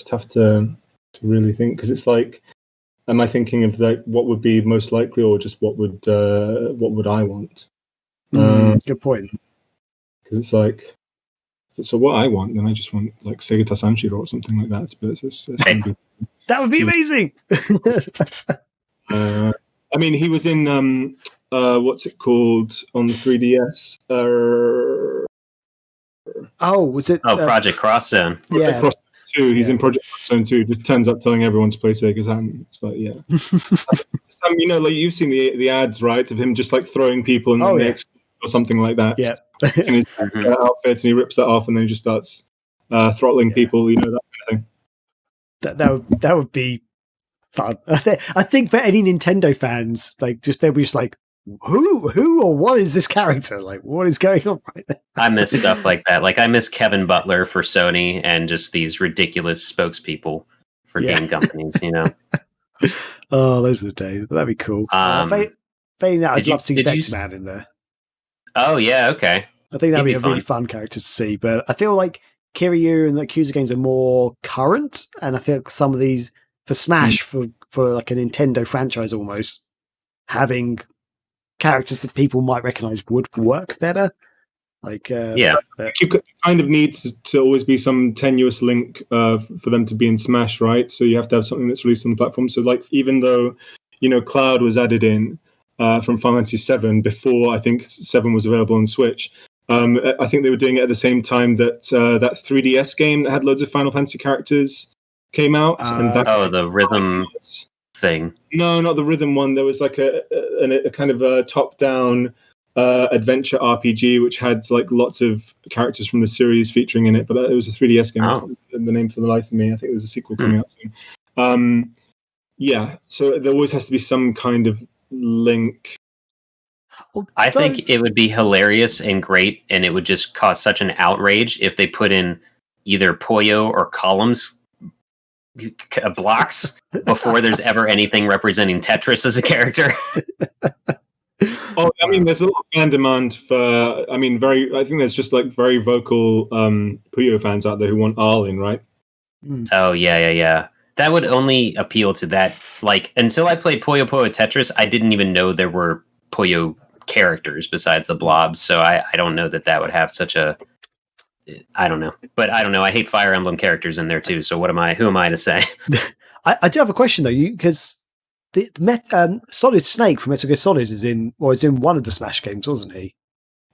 tough to really think, because it's like, am I thinking of like what would be most likely, or just what would I want? Good point. Because it's like, so what I want, then I just want like Sega Tasanshiro or something like that. But it's that would be amazing. I mean, he was in what's it called on the 3DS? Was it? Project Cross Zone. Project Cross 2. He's in Project Cross Zone 2. Just turns up telling everyone to play Sega Saturn. It's like, yeah. You know, like you've seen the ads, right, of him just like throwing people in the mix or something like that. Yeah. In his outfits, and he rips that off, and then he just starts throttling people. You know, that kind of thing. That would be fun. I think for any Nintendo fans, like they'll be just like, who or what is this character? Like, what is going on right now? I miss stuff like that. Like, I miss Kevin Butler for Sony and just these ridiculous spokespeople for game companies, you know? Oh, those are the days. That'd be cool. I'd love to see Vector-Man in there. Oh, yeah, okay. I think that'd be a really fun character to see. But I feel like Kiryu and the Yakuza games are more current, and I think some of these, for Smash, for like a Nintendo franchise almost, having characters that people might recognize would work better. Like, you kind of need to always be some tenuous link for them to be in Smash, right? So you have to have something that's released on the platform. So, like, even though, you know, Cloud was added in from Final Fantasy VII before I think 7 was available on Switch, I think they were doing it at the same time that that 3DS game that had loads of Final Fantasy characters came out. The rhythm thing. No, not the rhythm one. There was like a kind of a top-down adventure RPG which had like lots of characters from the series featuring in it, but it was a 3DS game. Oh. The name for the life of me. I think there's a sequel coming out soon. So there always has to be some kind of link. I think it would be hilarious and great, and it would just cause such an outrage if they put in either Poyo or columns blocks before there's ever anything representing Tetris as a character. Oh, I mean, there's a lot of fan demand for. I think there's just like very vocal Puyo fans out there who want Arlen, right? Oh yeah. That would only appeal to that. Like, until I played Puyo Puyo Tetris, I didn't even know there were Puyo characters besides the blobs. So I don't know that would have such a. I don't know, but I don't know. I hate Fire Emblem characters in there too. So who am I to say? I do have a question though, because the Solid Snake from Metal Gear Solid is in one of the Smash games, wasn't he?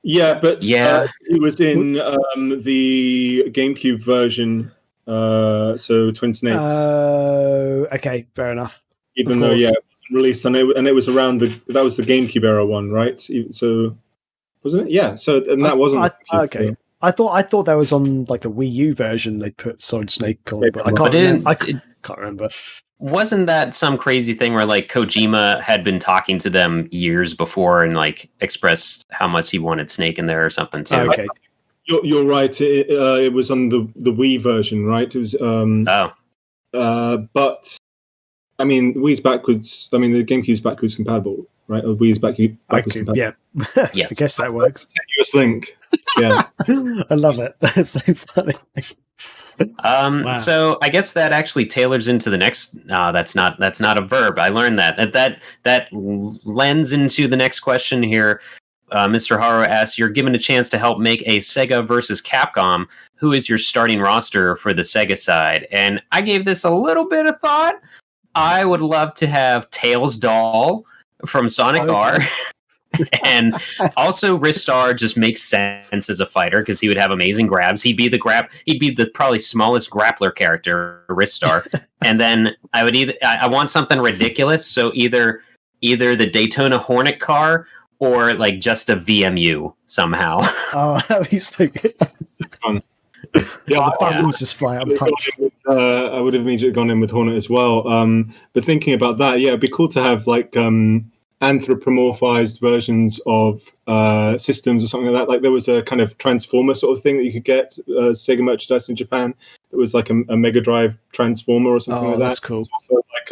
Yeah, but he was in the GameCube version. So Twin Snakes. Okay, fair enough. Even though, it wasn't released, and it was around that was the GameCube era one, right? So wasn't it? Yeah. So that wasn't okay. I thought that was on like the Wii U version. They put Solid Snake on, but I can't remember. Wasn't that some crazy thing where like Kojima had been talking to them years before and like expressed how much he wanted Snake in there or something too? Okay. You're right. It was on the Wii version, right? It was. But I mean, Wii's backwards. I mean, the GameCube's backwards compatible, right? Or Wii's backwards compatible. Yeah. Yes. I guess that works. Tenuous link. Yeah. I love it. That's so funny. Wow. So I guess that actually tailors into the next. That's not a verb. I learned that lends into the next question here. Mr. Haro asks, you're given a chance to help make a Sega versus Capcom. Who is your starting roster for the Sega side? And I gave this a little bit of thought. I would love to have Tails Doll from Sonic R. And also Ristar just makes sense as a fighter because he would have amazing grabs. He'd be the probably smallest grappler character, Ristar. And then I want something ridiculous. So either the Daytona Hornet car or like just a VMU somehow. Oh, that would be so good. Yeah, the buttons just fly out and punch. I would have immediately gone in with Hornet as well. But thinking about that, yeah, it'd be cool to have like anthropomorphized versions of systems or something like that. Like there was a kind of Transformer sort of thing that you could get Sega merchandise in Japan. It was like a Mega Drive Transformer or something like that. That's cool. It was also like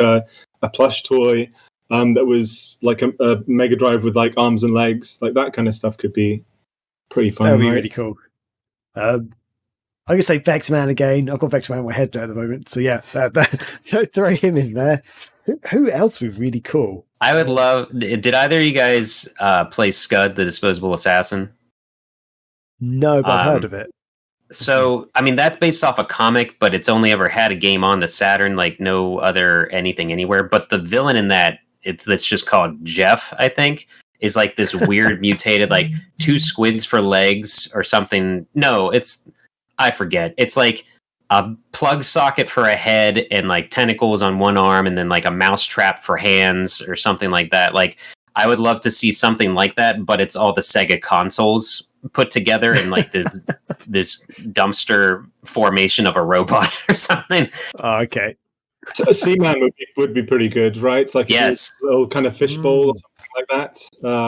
a plush toy that was like a Mega Drive with like arms and legs. Like that kind of stuff could be pretty fun. That would be right? really cool. I'm going to say Vectorman again. I've got Vectorman in my head at the moment. So yeah, throw him in there. Who else would be really cool? I would love... Did either of you guys play Scud, the Disposable Assassin? No, but I've heard of it. So, I mean, that's based off a comic, but it's only ever had a game on the Saturn, like no other anything anywhere. But the villain in that, that's just called Jeff, I think, is like this weird mutated, like 2 squids for legs or something. No, I forget. It's like a plug socket for a head and like tentacles on one arm and then like a mouse trap for hands or something like that. Like, I would love to see something like that, but it's all the Sega consoles put together in like this dumpster formation of a robot or something. Oh, okay. So a Seaman would be pretty good, right? It's like a little kind of fishbowl or something like that.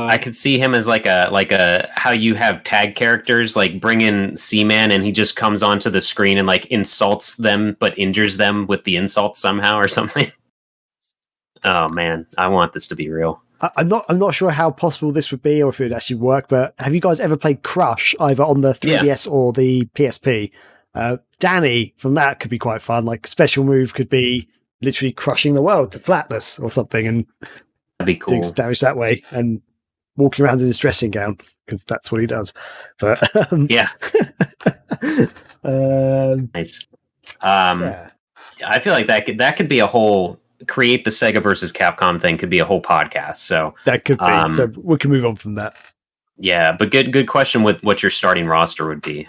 I could see him as like a how you have tag characters, like bring in Seaman and he just comes onto the screen and like insults them but injures them with the insult somehow or something. Oh man, I want this to be real. I'm not sure how possible this would be or if it would actually work, but have you guys ever played Crush either on the 3DS or the PSP? Danny from that could be quite fun. Like special move could be literally crushing the world to flatness or something and that'd be cool. Doing damage that way and walking around in his dressing gown because that's what he does. But yeah. Nice. Yeah. I feel like that could be a whole create the Sega versus Capcom thing could be a whole podcast. So that could be. So we can move on from that. Yeah, but good question with what your starting roster would be.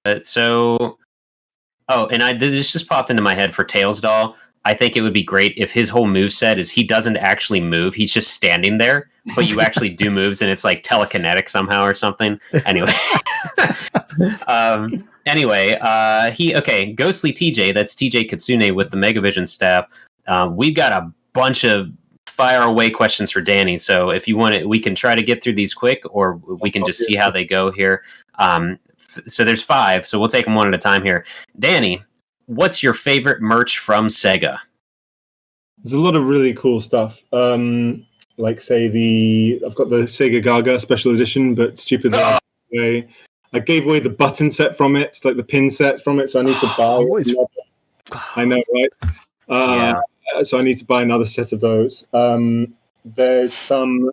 This just popped into my head for Tails Doll. I think it would be great if his whole moveset is he doesn't actually move. He's just standing there, but you actually do moves and it's like telekinetic somehow or something. Anyway. Ghostly TJ, that's TJ Katsune with the Megavision staff. We've got a bunch of fire away questions for Danny. So if you want it, we can try to get through these quick or we can just see how they go here. So there's 5, so we'll take them one at a time here. Danny, what's your favorite merch from Sega? There's a lot of really cool stuff. Like say I've got the Sega Gaga special edition, but stupidly I gave away the button set from it, like the pin set from it, so I need to buy. I know, right? So I need to buy another set of those. There's some.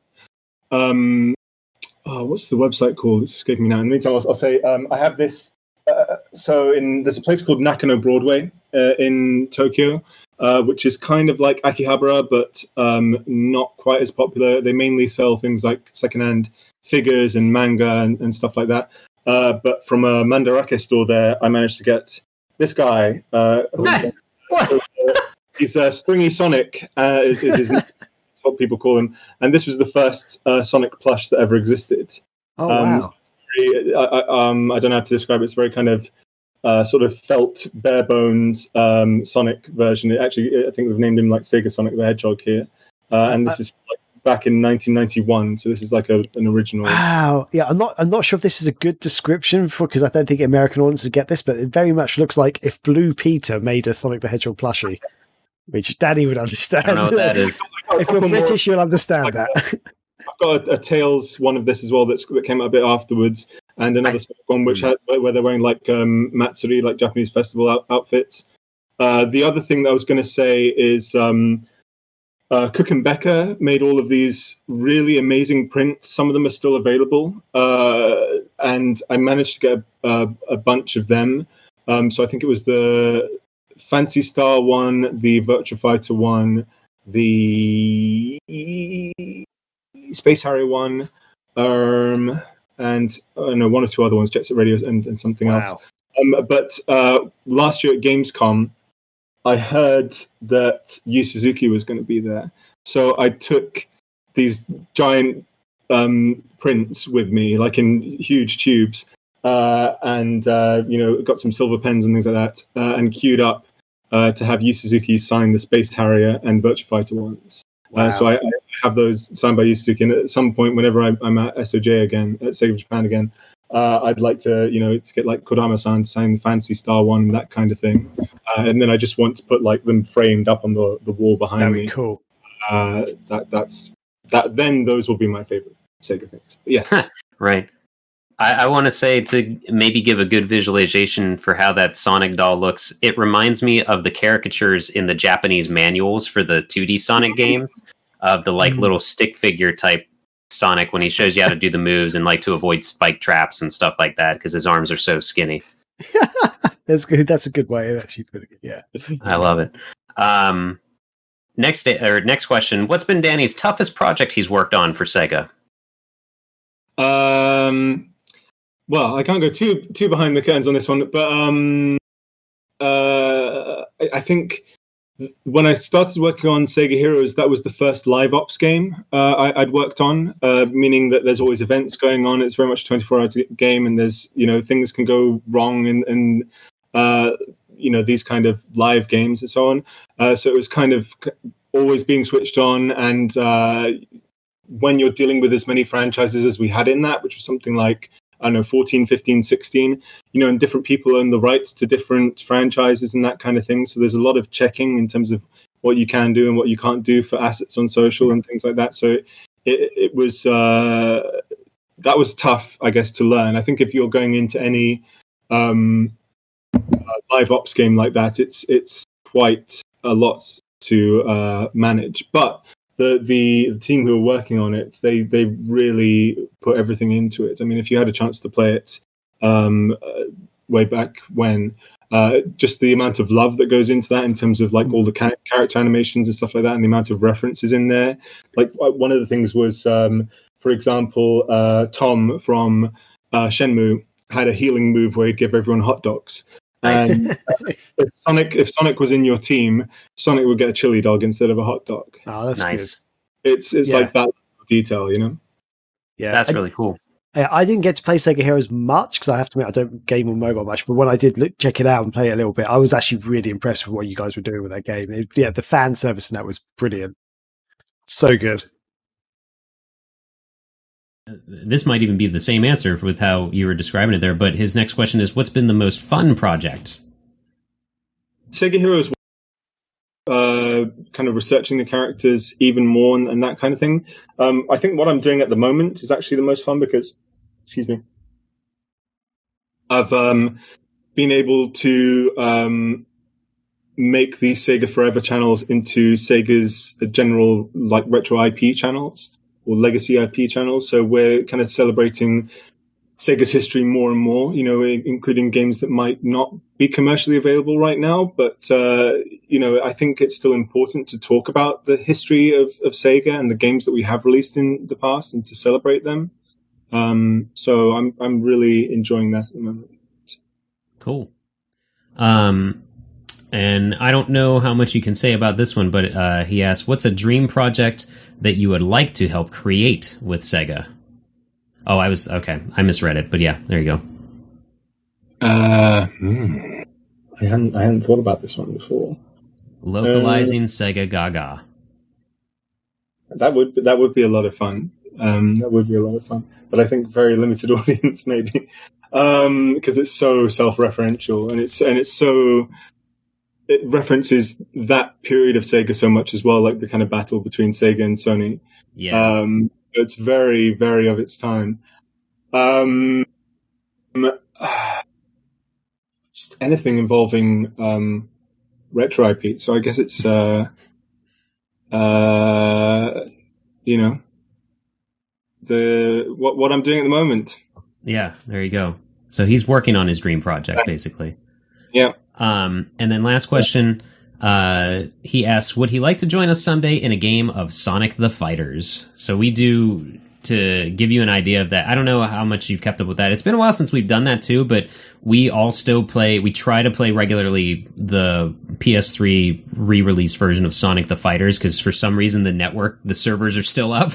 What's the website called? It's escaping me now. In the meantime, I'll say I have this. There's a place called Nakano Broadway in Tokyo, which is kind of like Akihabara, but not quite as popular. They mainly sell things like secondhand figures and manga and stuff like that. But from a Mandarake store there, I managed to get this guy. He's Stringy Sonic, is his name. That's what people call him. And this was the first Sonic plush that ever existed. Oh, wow. So I don't know how to describe it. It's very kind of sort of felt, bare bones Sonic version. I think we've named him like Sega Sonic the Hedgehog here. And this is back in 1991, so this is like an original. Wow, yeah, I'm not sure if this is a good description because I don't think American audience would get this, but it very much looks like if Blue Peter made a Sonic the Hedgehog plushie, which Danny would understand. I don't know what that is. If you're British, you'll understand that. I've got a Tails one of this as well that came out a bit afterwards, and another one where they're wearing like matsuri, like Japanese festival outfits. The other thing that I was going to say is. Cook and Becker made all of these really amazing prints. Some of them are still available, and I managed to get a bunch of them. So I think it was the Fancy Star one, the Virtua Fighter one, the Space Harrier one, and one or two other ones, Jet Set Radio and something else. But last year at Gamescom, I heard that Yu Suzuki was going to be there. So I took these giant prints with me, like in huge tubes, and got some silver pens and things like that, and queued up to have Yu Suzuki sign the Space Harrier and Virtua Fighter ones. Wow. So I have those signed by Yu Suzuki, and at some point, whenever I'm at SOJ again, at Sega of Japan again, I'd like to, to get like Kodama-san to sign the Fantasy Star one, that kind of thing. And then I just want to put like them framed up on the wall behind That'd me. be cool. Then those will be my favorite Sega things. But yeah. Right. I want to say, to maybe give a good visualization for how that Sonic doll looks, it reminds me of the caricatures in the Japanese manuals for the 2D Sonic games of the like little stick figure type Sonic when he shows you how to do the moves and like to avoid spike traps and stuff like that because his arms are so skinny. That's good. That's a good way of actually putting it. Yeah. I love it. Next question. What's been Danny's toughest project he's worked on for Sega? Well, I can't go too behind the curtains on this one, but I think when I started working on Sega Heroes, that was the first live ops game I'd worked on, meaning that there's always events going on. It's very much a 24-hour game, and there's things can go wrong and these kind of live games and so on. So it was kind of always being switched on, and when you're dealing with as many franchises as we had in that, which was something like 14, 15, 16, and different people own the rights to different franchises and that kind of thing. So there's a lot of checking in terms of what you can do and what you can't do for assets on social and things like that. So it was, that was tough, I guess, to learn. I think if you're going into any live ops game like that, it's quite a lot to manage. But the team who were working on it, they really put everything into it. I mean, if you had a chance to play it way back when, just the amount of love that goes into that in terms of like all the character animations and stuff like that, and the amount of references in there. Like one of the things was, for example, Tom from Shenmue had a healing move where he'd give everyone hot dogs. And if Sonic was in your team, Sonic would get a chili dog instead of a hot dog. Oh, that's nice. Good. It's like that detail, Yeah, that's really cool. I didn't get to play Sega Heroes much because I have to admit I don't game on mobile much. But when I did check it out and play it a little bit, I was actually really impressed with what you guys were doing with that game. The fan service in that was brilliant. So good. This might even be the same answer with how you were describing it there, but his next question is, what's been the most fun project? Sega Heroes, kind of researching the characters even more and that kind of thing. I think what I'm doing at the moment is actually the most fun because, I've been able to make the Sega Forever channels into Sega's general like retro IP channels or legacy IP channels. So we're kind of celebrating Sega's history more and more, including games that might not be commercially available right now. But, I think it's still important to talk about the history of Sega and the games that we have released in the past and to celebrate them. So I'm really enjoying that at the moment. Cool. And I don't know how much you can say about this one, but he asked, what's a dream project that you would like to help create with Sega? Oh, I misread it, but yeah, there you go. I hadn't thought about this one before. Localizing Sega Gaga. That would be a lot of fun. That would be a lot of fun, but I think very limited audience maybe, because it's so self-referential and it references that period of Sega so much as well, like the kind of battle between Sega and Sony. Yeah. So it's very, very of its time. Just anything involving retro IP. So I guess it's what I'm doing at the moment. Yeah, there you go. So he's working on his dream project, basically. Yeah. And then last question, he asks, would he like to join us someday in a game of Sonic the Fighters? So we do, to give you an idea of that, I don't know how much you've kept up with that. It's been a while since we've done that too, but we all still we try to play regularly the PS3 re-release version of Sonic the Fighters, because for some reason the servers are still up.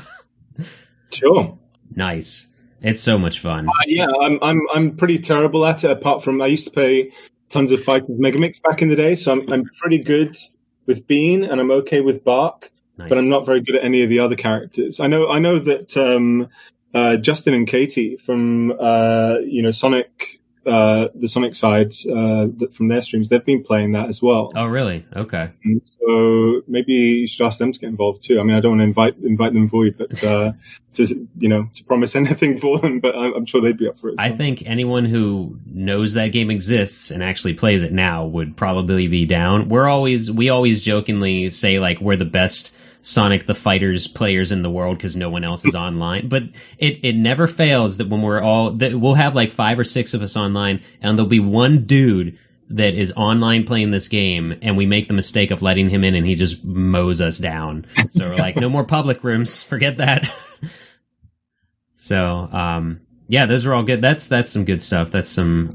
Sure. Nice. It's so much fun. Yeah, I'm pretty terrible at it. Apart from I used to play tons of Fighters Megamix back in the day, so I'm pretty good with Bean and I'm okay with Bark, Nice. but I'm not very good at any of the other characters. I know that Justin and Katie from Sonic. The Sonic side from their streams, they've been playing that as well. Oh, really? Okay. And so maybe you should ask them to get involved too. I mean, I don't want to invite them void, but to promise anything for them, but I'm sure they'd be up for it. I think anyone who knows that game exists and actually plays it now would probably be down. We always jokingly say like we're the best Sonic the Fighters players in the world because no one else is online, but it never fails that when we'll have like 5 or 6 of us online and there'll be one dude that is online playing this game and we make the mistake of letting him in and he just mows us down. So we're like, no more public rooms, forget that. So yeah, those are all good. That's some good stuff. That's some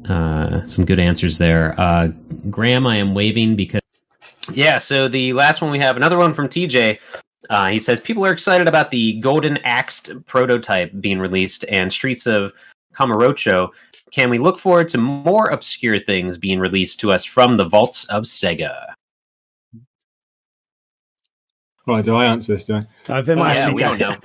good answers there. Graham, I am waving because Yeah, so the last one we have, another one from TJ. He says, people are excited about the Golden Axed prototype being released and Streets of Kamurocho. Can we look forward to more obscure things being released to us from the vaults of Sega? Right, do I answer this? Do I? We don't know.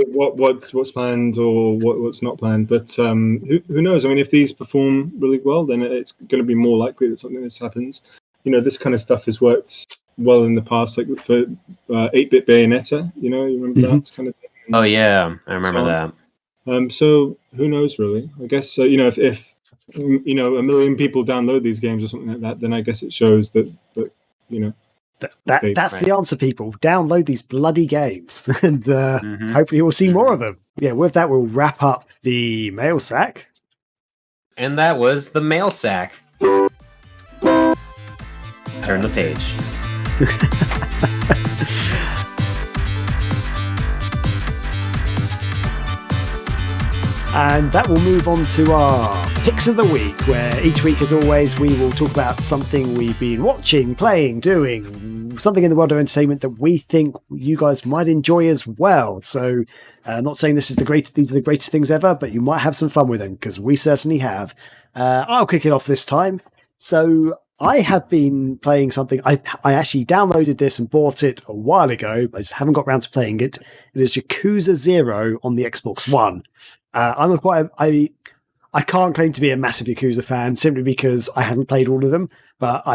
What's planned or what's not planned? But who knows? I mean, if these perform really well, then it's going to be more likely that something this happens. You know, this kind of stuff has worked well in the past, like for 8-bit Bayonetta. You know, you remember that kind of thing? Oh yeah, I remember that. So who knows, really? I guess if a million people download these games or something like that, then I guess it shows that that's the answer, people. Download these bloody games, and hopefully we'll see more of them. Yeah, with that, we'll wrap up the mail sack. And that was the mail sack. Turn the page. And that will move on to our picks of the week, where each week, as always, we will talk about something we've been watching, playing, doing, something in the world of entertainment that we think you guys might enjoy as well. So, not saying these are the greatest things ever, but you might have some fun with them, because we certainly have. I'll kick it off this time. So, I have been playing something. I actually downloaded this and bought it a while ago, but I just haven't got around to playing it. It is Yakuza 0 on the Xbox One. I can't claim to be a massive Yakuza fan simply because I haven't played all of them, but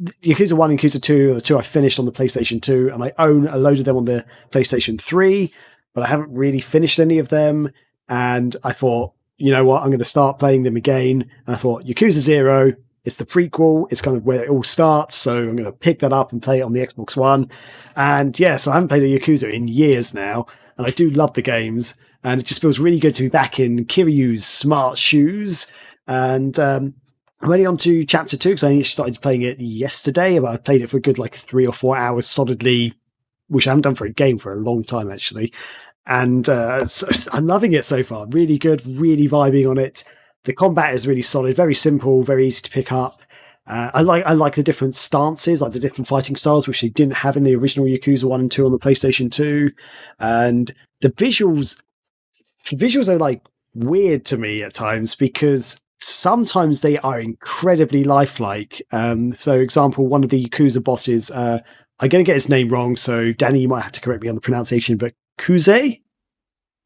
Yakuza 1 and Yakuza 2 are the two I finished on the PlayStation 2, and I own a load of them on the PlayStation 3, but I haven't really finished any of them, and I thought, you know what, I'm going to start playing them again, and I thought, Yakuza 0, it's the prequel, it's kind of where it all starts, so I'm going to pick that up and play it on the Xbox One, and yes, I haven't played a Yakuza in years now, and I do love the games, and it just feels really good to be back in Kiryu's smart shoes. And I'm only on to chapter 2 because I only started playing it yesterday. I played it for a good 3 or 4 hours solidly, which I haven't done for a game for a long time, actually. And so I'm loving it so far. Really good, really vibing on it. The combat is really solid, very simple, very easy to pick up. I like the different stances, like the different fighting styles, which they didn't have in the original Yakuza 1 and 2 on the PlayStation 2. And the visuals are weird to me at times because sometimes they are incredibly lifelike. So, example, one of the Yakuza bosses, I'm going to get his name wrong, so Danny, you might have to correct me on the pronunciation, but Kuze?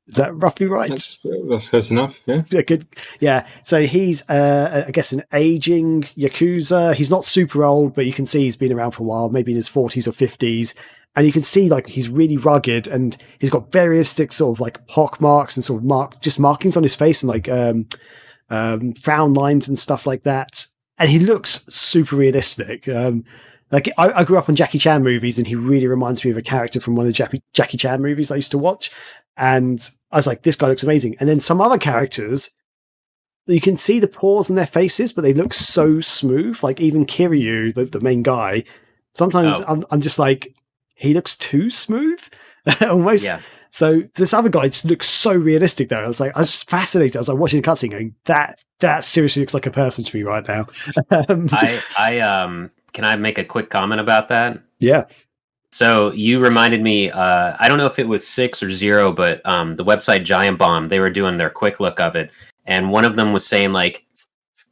Is that roughly right? That's close enough, yeah. Yeah, good. Yeah, so he's, I guess, an aging Yakuza. He's not super old, but you can see he's been around for a while, maybe in his 40s or 50s. And you can see he's really rugged, and he's got various sort of pock marks and sort of markings on his face and frown lines and stuff like that. And he looks super realistic. I grew up on Jackie Chan movies, and he really reminds me of a character from one of the Jackie Chan movies I used to watch. And I was like, this guy looks amazing. And then some other characters, you can see the pores in their faces, but they look so smooth. Like even Kiryu, the main guy, sometimes I'm just like, he looks too smooth almost. Yeah. So this other guy just looks so realistic though. I was fascinated. I was watching the cutscene going, that seriously looks like a person to me right now. Can I make a quick comment about that? Yeah. So you reminded me, I don't know if it was 6 or 0, but the website Giant Bomb, they were doing their quick look of it. And one of them was saying, like,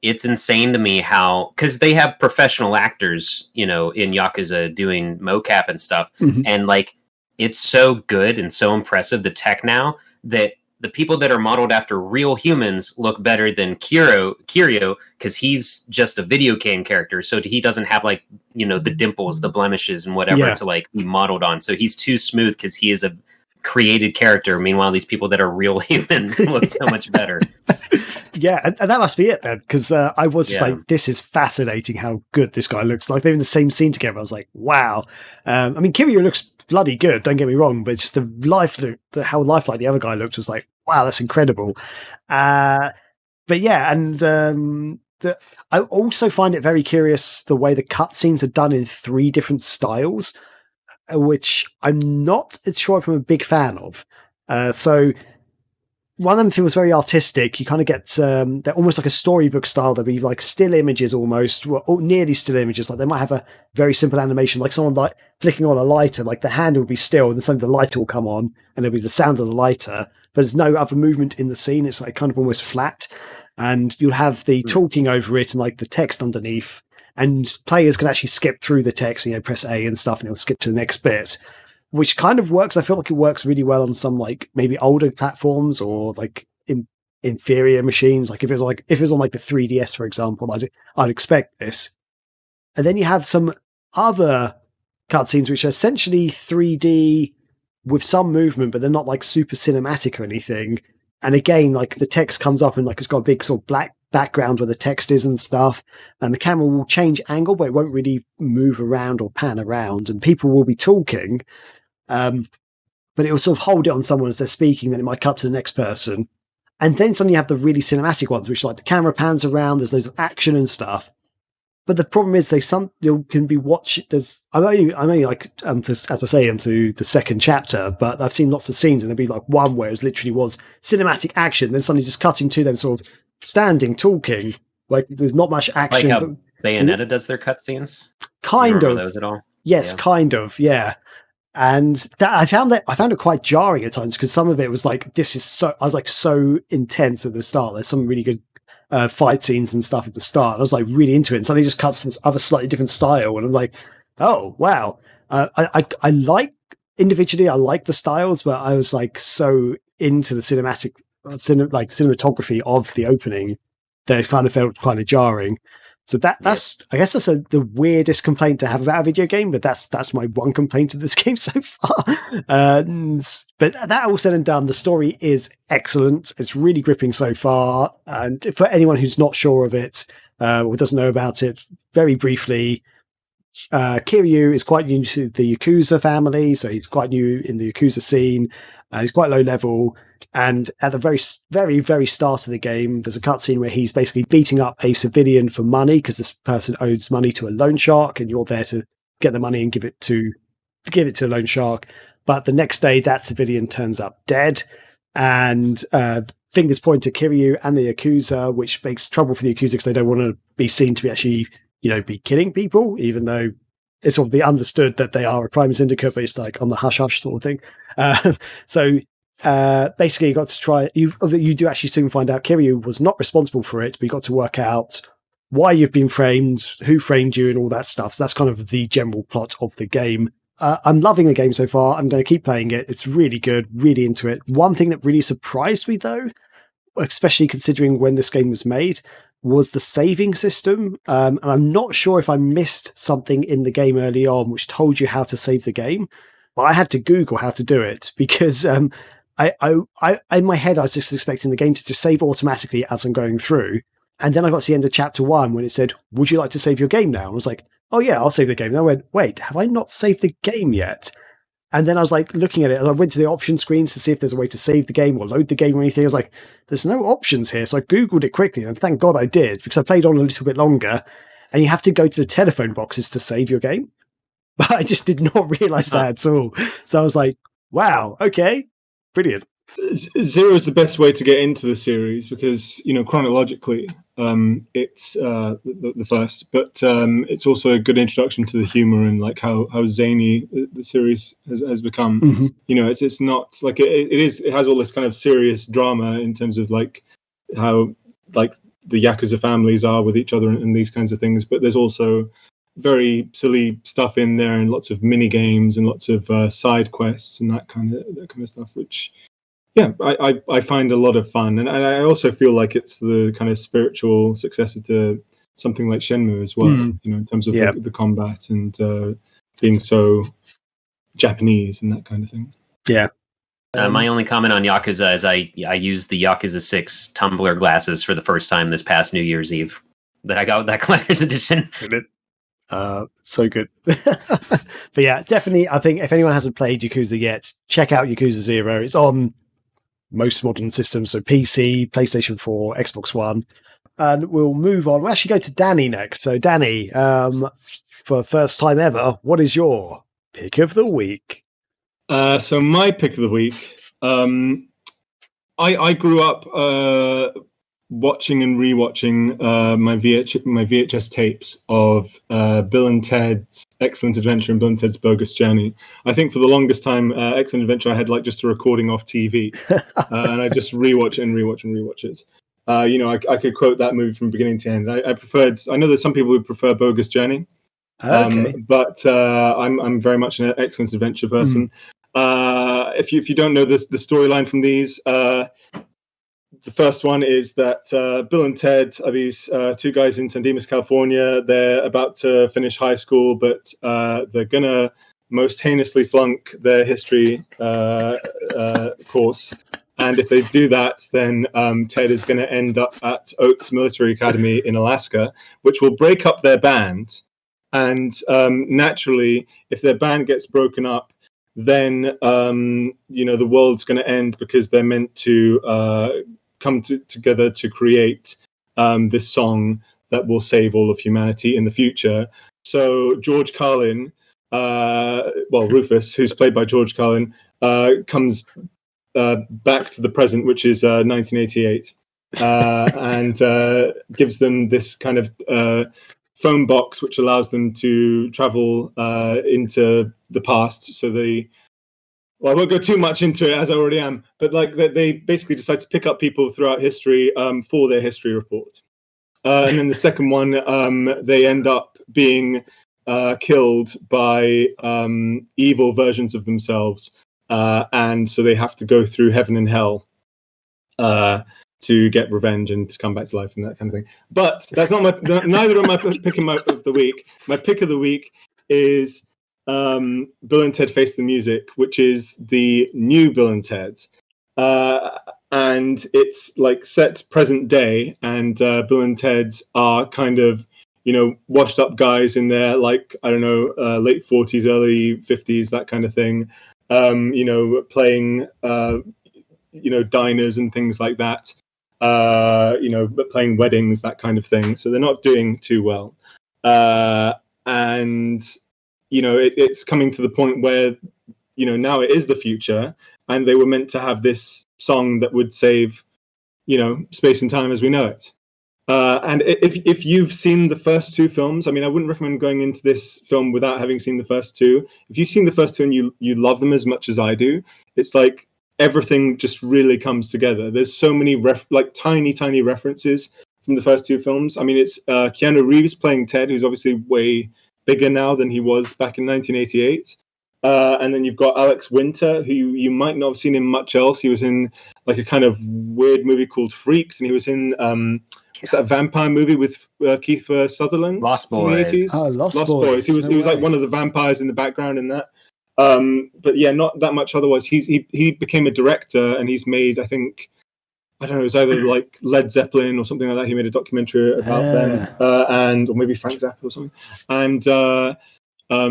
it's insane to me how, because they have professional actors, in Yakuza doing mocap and stuff. Mhm. And, like, it's so good and so impressive, the tech now, that the people that are modeled after real humans look better than Kiryu, because he's just a video game character. So he doesn't have, like, the dimples, the blemishes, and whatever to, like, be modeled on. So he's too smooth because he is a created character. Meanwhile, these people that are real humans look so much better. Yeah, and that must be it then, because I was just like, this is fascinating how good this guy looks. Like, they're in the same scene together. I was like, wow. I mean, Kiryu looks bloody good, don't get me wrong, but just how lifelike the other guy looked was like, wow, that's incredible. But yeah, and I also find it very curious the way the cutscenes are done in 3 different styles, which I'm not sure if I'm a big fan of. So one of them feels very artistic. You kind of get, they're almost like a storybook style. There'll be like still images almost, or nearly still images. Like they might have a very simple animation, like someone like flicking on a lighter, like the hand will be still and then suddenly the lighter will come on and there'll be the sound of the lighter, but there's no other movement in the scene. It's like kind of almost flat, and you'll have the talking over it and like the text underneath, and players can actually skip through the text, press A and stuff and it'll skip to the next bit, which kind of works. I feel like it works really well on some like maybe older platforms or like inferior machines. Like if it was on like the 3DS, for example, I'd expect this. And then you have some other cutscenes which are essentially 3D with some movement, but they're not like super cinematic or anything. And again, like the text comes up and like it's got a big sort of black background where the text is and stuff, and the camera will change angle, but it won't really move around or pan around, and people will be talking. But it will sort of hold it on someone as they're speaking, then it might cut to the next person. And then suddenly you have the really cinematic ones, which like the camera pans around, there's loads of action and stuff. But the problem is you can be watching. I'm only like, as I say, into the second chapter, but I've seen lots of scenes and there'd be like one where it literally was cinematic action, then suddenly just cutting to them sort of standing, talking, like there's not much action. Like how Bayonetta does their cutscenes? Kind of. Those at all? Yes, kind of, yeah. And that I found it quite jarring at times, because some of it was like, I was like so intense at the start. There's some really good fight scenes and stuff at the start. I was like really into it, and suddenly it just cuts to this other slightly different style, and I'm like, oh wow. I like individually, I like the styles, but I was like so into the cinematography of the opening that it kind of felt kind of jarring. So that's I guess that's the weirdest complaint to have about a video game, but that's my one complaint of this game so far. But that all said and done, the story is excellent. It's really gripping so far. And for anyone who's not sure of it or doesn't know about it, very briefly, Kiryu is quite new to the Yakuza family, so he's quite new in the Yakuza scene. He's quite low level, and at the very, very, very start of the game, there's a cutscene where he's basically beating up a civilian for money because this person owes money to a loan shark, and you're there to get the money and give it to the loan shark. But the next day, that civilian turns up dead, and fingers point to Kiryu and the Yakuza, which makes trouble for the Yakuza because they don't want to be seen to be actually, be killing people, even though it's sort of the understood that they are a crime syndicate, but it's like on the hush hush sort of thing. So basically you got to try, you do actually soon find out Kiryu was not responsible for it, but you got to work out why you've been framed, who framed you, and all that stuff. So that's kind of the general plot of the game. I'm loving the game so far. I'm going to keep playing it. It's really good, really into it. One thing that really surprised me though, especially considering when this game was made, was the saving system. And I'm not sure if I missed something in the game early on which told you how to save the game, but I had to Google how to do it because I in my head I was just expecting the game to just save automatically as I'm going through. And then I got to the end of chapter 1 when it said, would you like to save your game now? And I was like, oh yeah, I'll save the game. And I went, wait, have I not saved the game yet? And then I was like looking at it, and I went to the option screens to see if there's a way to save the game or load the game or anything. I was like, there's no options here. So I Googled it quickly, and thank God I did, because I played on a little bit longer, and you have to go to the telephone boxes to save your game. But I just did not realize that at all. So I was like, wow, okay, brilliant. Zero is the best way to get into the series because, chronologically, it's the first, but it's also a good introduction to the humor and like how zany the series has become. Mm-hmm. It's not like it has all this kind of serious drama in terms of like how like the Yakuza families are with each other and these kinds of things, but there's also very silly stuff in there and lots of mini games and lots of side quests and that kind of stuff, which I find a lot of fun, and I also feel like it's the kind of spiritual successor to something like Shenmue as well, in terms of the combat and being so Japanese and that kind of thing. Yeah. My only comment on Yakuza is I used the Yakuza 6 tumbler glasses for the first time this past New Year's Eve that I got with that collector's edition. So good. But yeah, definitely, I think if anyone hasn't played Yakuza yet, check out Yakuza 0. It's on most modern systems, so PC, PlayStation 4, Xbox One. And we'll move on. We'll actually go to Danny next. So Danny, for the first time ever, what is your pick of the week? So my pick of the week, I grew up watching and rewatching my VHS tapes of Bill and Ted's Excellent Adventure and Bill and Ted's Bogus Journey. I think for the longest time, Excellent Adventure, I had like just a recording off TV, and I just rewatch it. I could quote that movie from beginning to end. I know there's some people who prefer Bogus Journey, but I'm very much an Excellent Adventure person. If you don't know the storyline from these, the first one is that Bill and Ted are these two guys in San Dimas, California. They're about to finish high school, but they're gonna most heinously flunk their history course. And if they do that, then Ted is going to end up at Oates Military Academy in Alaska, which will break up their band. And naturally, if their band gets broken up, then the world's going to end because they're meant to come together to create this song that will save all of humanity in the future. So George Carlin, Rufus, who's played by George Carlin, comes back to the present, which is 1988, and gives them this kind of phone box which allows them to travel into the past. So I won't go too much into it as I already am, but like they basically decide to pick up people throughout history for their history report. And then the second one, they end up being killed by evil versions of themselves. And so they have to go through heaven and hell to get revenge and to come back to life and that kind of thing. But that's not neither of my pick of the week. My pick of the week is Bill and Ted Face the Music, which is the new Bill and Ted. And it's like set present day, and Bill and Ted are kind of, washed up guys in their, like, I don't know, late 40s, early 50s, that kind of thing. Playing, diners and things like that, playing weddings, that kind of thing. So they're not doing too well. And, it's coming to the point where, now it is the future, and they were meant to have this song that would save, space and time as we know it. And if you've seen the first two films, I mean, I wouldn't recommend going into this film without having seen the first two. If you've seen the first two and you love them as much as I do, it's like everything just really comes together. There's so many tiny references from the first two films. I mean, it's Keanu Reeves playing Ted, who's obviously way bigger now than he was back in 1988. And then you've got Alex Winter, who you might not have seen in much else. He was in like a kind of weird movie called Freaks, and he was in what's that vampire movie with Kiefer Sutherland? Lost Boys. Oh, Lost Boys. He was like one of the vampires in the background in that. But yeah, not that much otherwise. He became a director, and he's made, I think, I don't know, it was either like Led Zeppelin or something like that. He made a documentary about them, or maybe Frank Zappa or something. And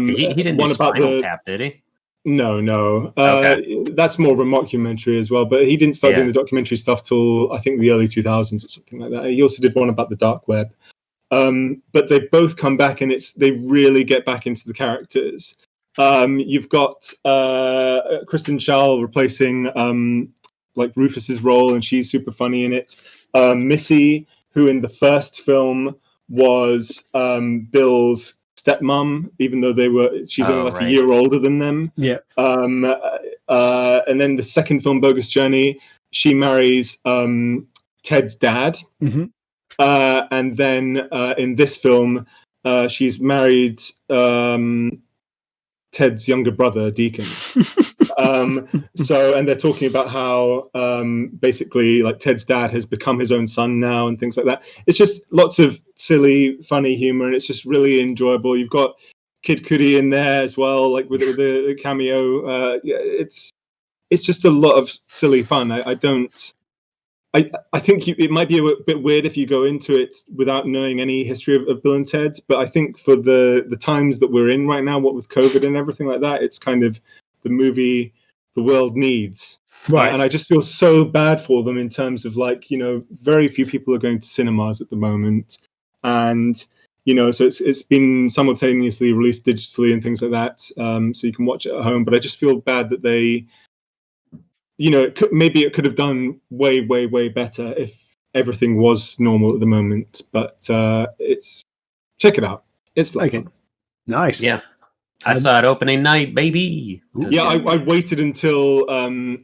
he didn't do Spinal Tap, did he? No. Okay. That's more of a mockumentary as well. But he didn't start doing the documentary stuff till I think the early 2000s or something like that. He also did one about the dark web. But they both come back, and they really get back into the characters. You've got Kristen Schaal replacing like Rufus's role, and she's super funny in it. Missy, who in the first film was Bill's stepmom, even though she's only like a year older than them. Yeah. And then the second film, Bogus Journey, she marries Ted's dad. Mm-hmm. And then in this film, she's married Ted's younger brother, Deacon. And they're talking about how basically like Ted's dad has become his own son now and things like that. It's just lots of silly, funny humor, and it's just really enjoyable. You've got Kid Cudi in there as well, like with the cameo. It's just a lot of silly fun. I think it might be a bit weird if you go into it without knowing any history of Bill and Ted, but I think for the times that we're in right now, what with COVID and everything like that, it's kind of the movie the world needs. Right. And I just feel so bad for them in terms of like, very few people are going to cinemas at the moment. And, so it's been simultaneously released digitally and things like that. So you can watch it at home, but I just feel bad that they, maybe it could have done way, way, way better if everything was normal at the moment. But check it out. It's like okay. Nice. Yeah. I saw it opening night, baby. Yeah, I waited until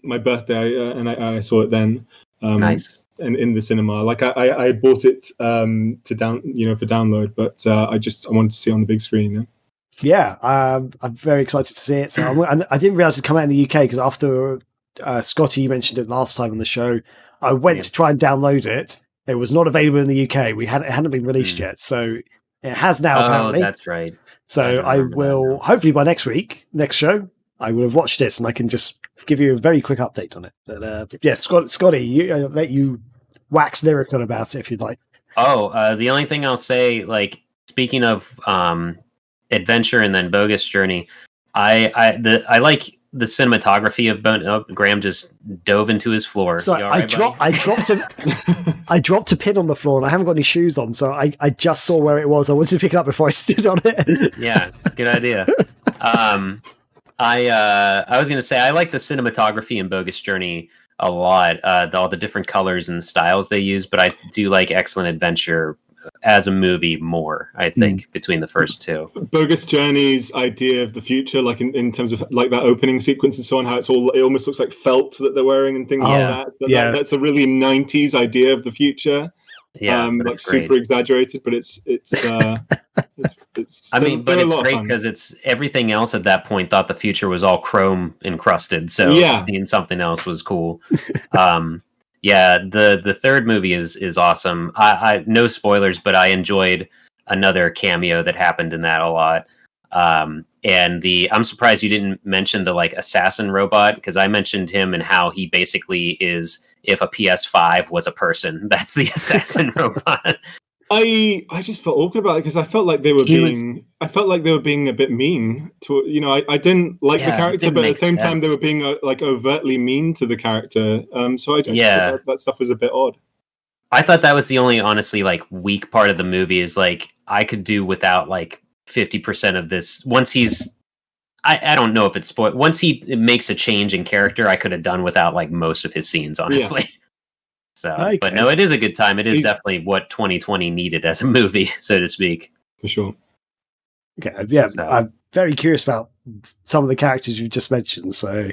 my birthday and I saw it then. Nice. And in the cinema, like I bought it for download, but I wanted to see it on the big screen. Yeah, I'm very excited to see it. So I didn't realize it'd come out in the UK because after Scotty, you mentioned it last time on the show, I went to try and download it. It was not available in the UK. It hadn't been released yet, so it has now. Apparently, that's right. So I will hopefully by next show, I will have watched it and I can just give you a very quick update on it. But yeah, Scotty, I'll let you wax lyrical about it if you'd like. The only thing I'll say, like speaking of adventure and then Bogus Journey, I like the cinematography of Graham just dove into his floor. So I dropped a pin on the floor and I haven't got any shoes on, so I just saw where it was. I wanted to pick it up before I stood on it. Yeah, good idea. I was going to say I like the cinematography in Bogus Journey a lot. All the different colors and styles they use, but I do like Excellent Adventure as a movie more, I think, between the first two. Bogus Journey's idea of the future, like in terms of like that opening sequence and so on, how it almost looks like felt that they're wearing and things like that. That's a really 90s idea of the future. Yeah, like super exaggerated, but it's I mean, but it's great because it's everything else at that point thought the future was all chrome encrusted, so seeing something else was cool. Yeah, the third movie is awesome. I no spoilers, but I enjoyed another cameo that happened in that a lot. And I'm surprised you didn't mention the like assassin robot, because I mentioned him and how he basically is if a PS5 was a person. That's the assassin robot. I just felt awkward about it because I felt like they were being a bit mean to I didn't like the character, but at the same time they were being like overtly mean to the character. So I just thought that stuff was a bit odd. I thought that was the only honestly like weak part of the movie is like I could do without like 50% of this. Once he's I don't know if it's spoiled. Once he makes a change in character, I could have done without like most of his scenes, honestly. Yeah. So, but no, it is a good time. It is definitely what 2020 needed as a movie, so to speak. For sure. Okay, yeah, so. I'm very curious about some of the characters you just mentioned, so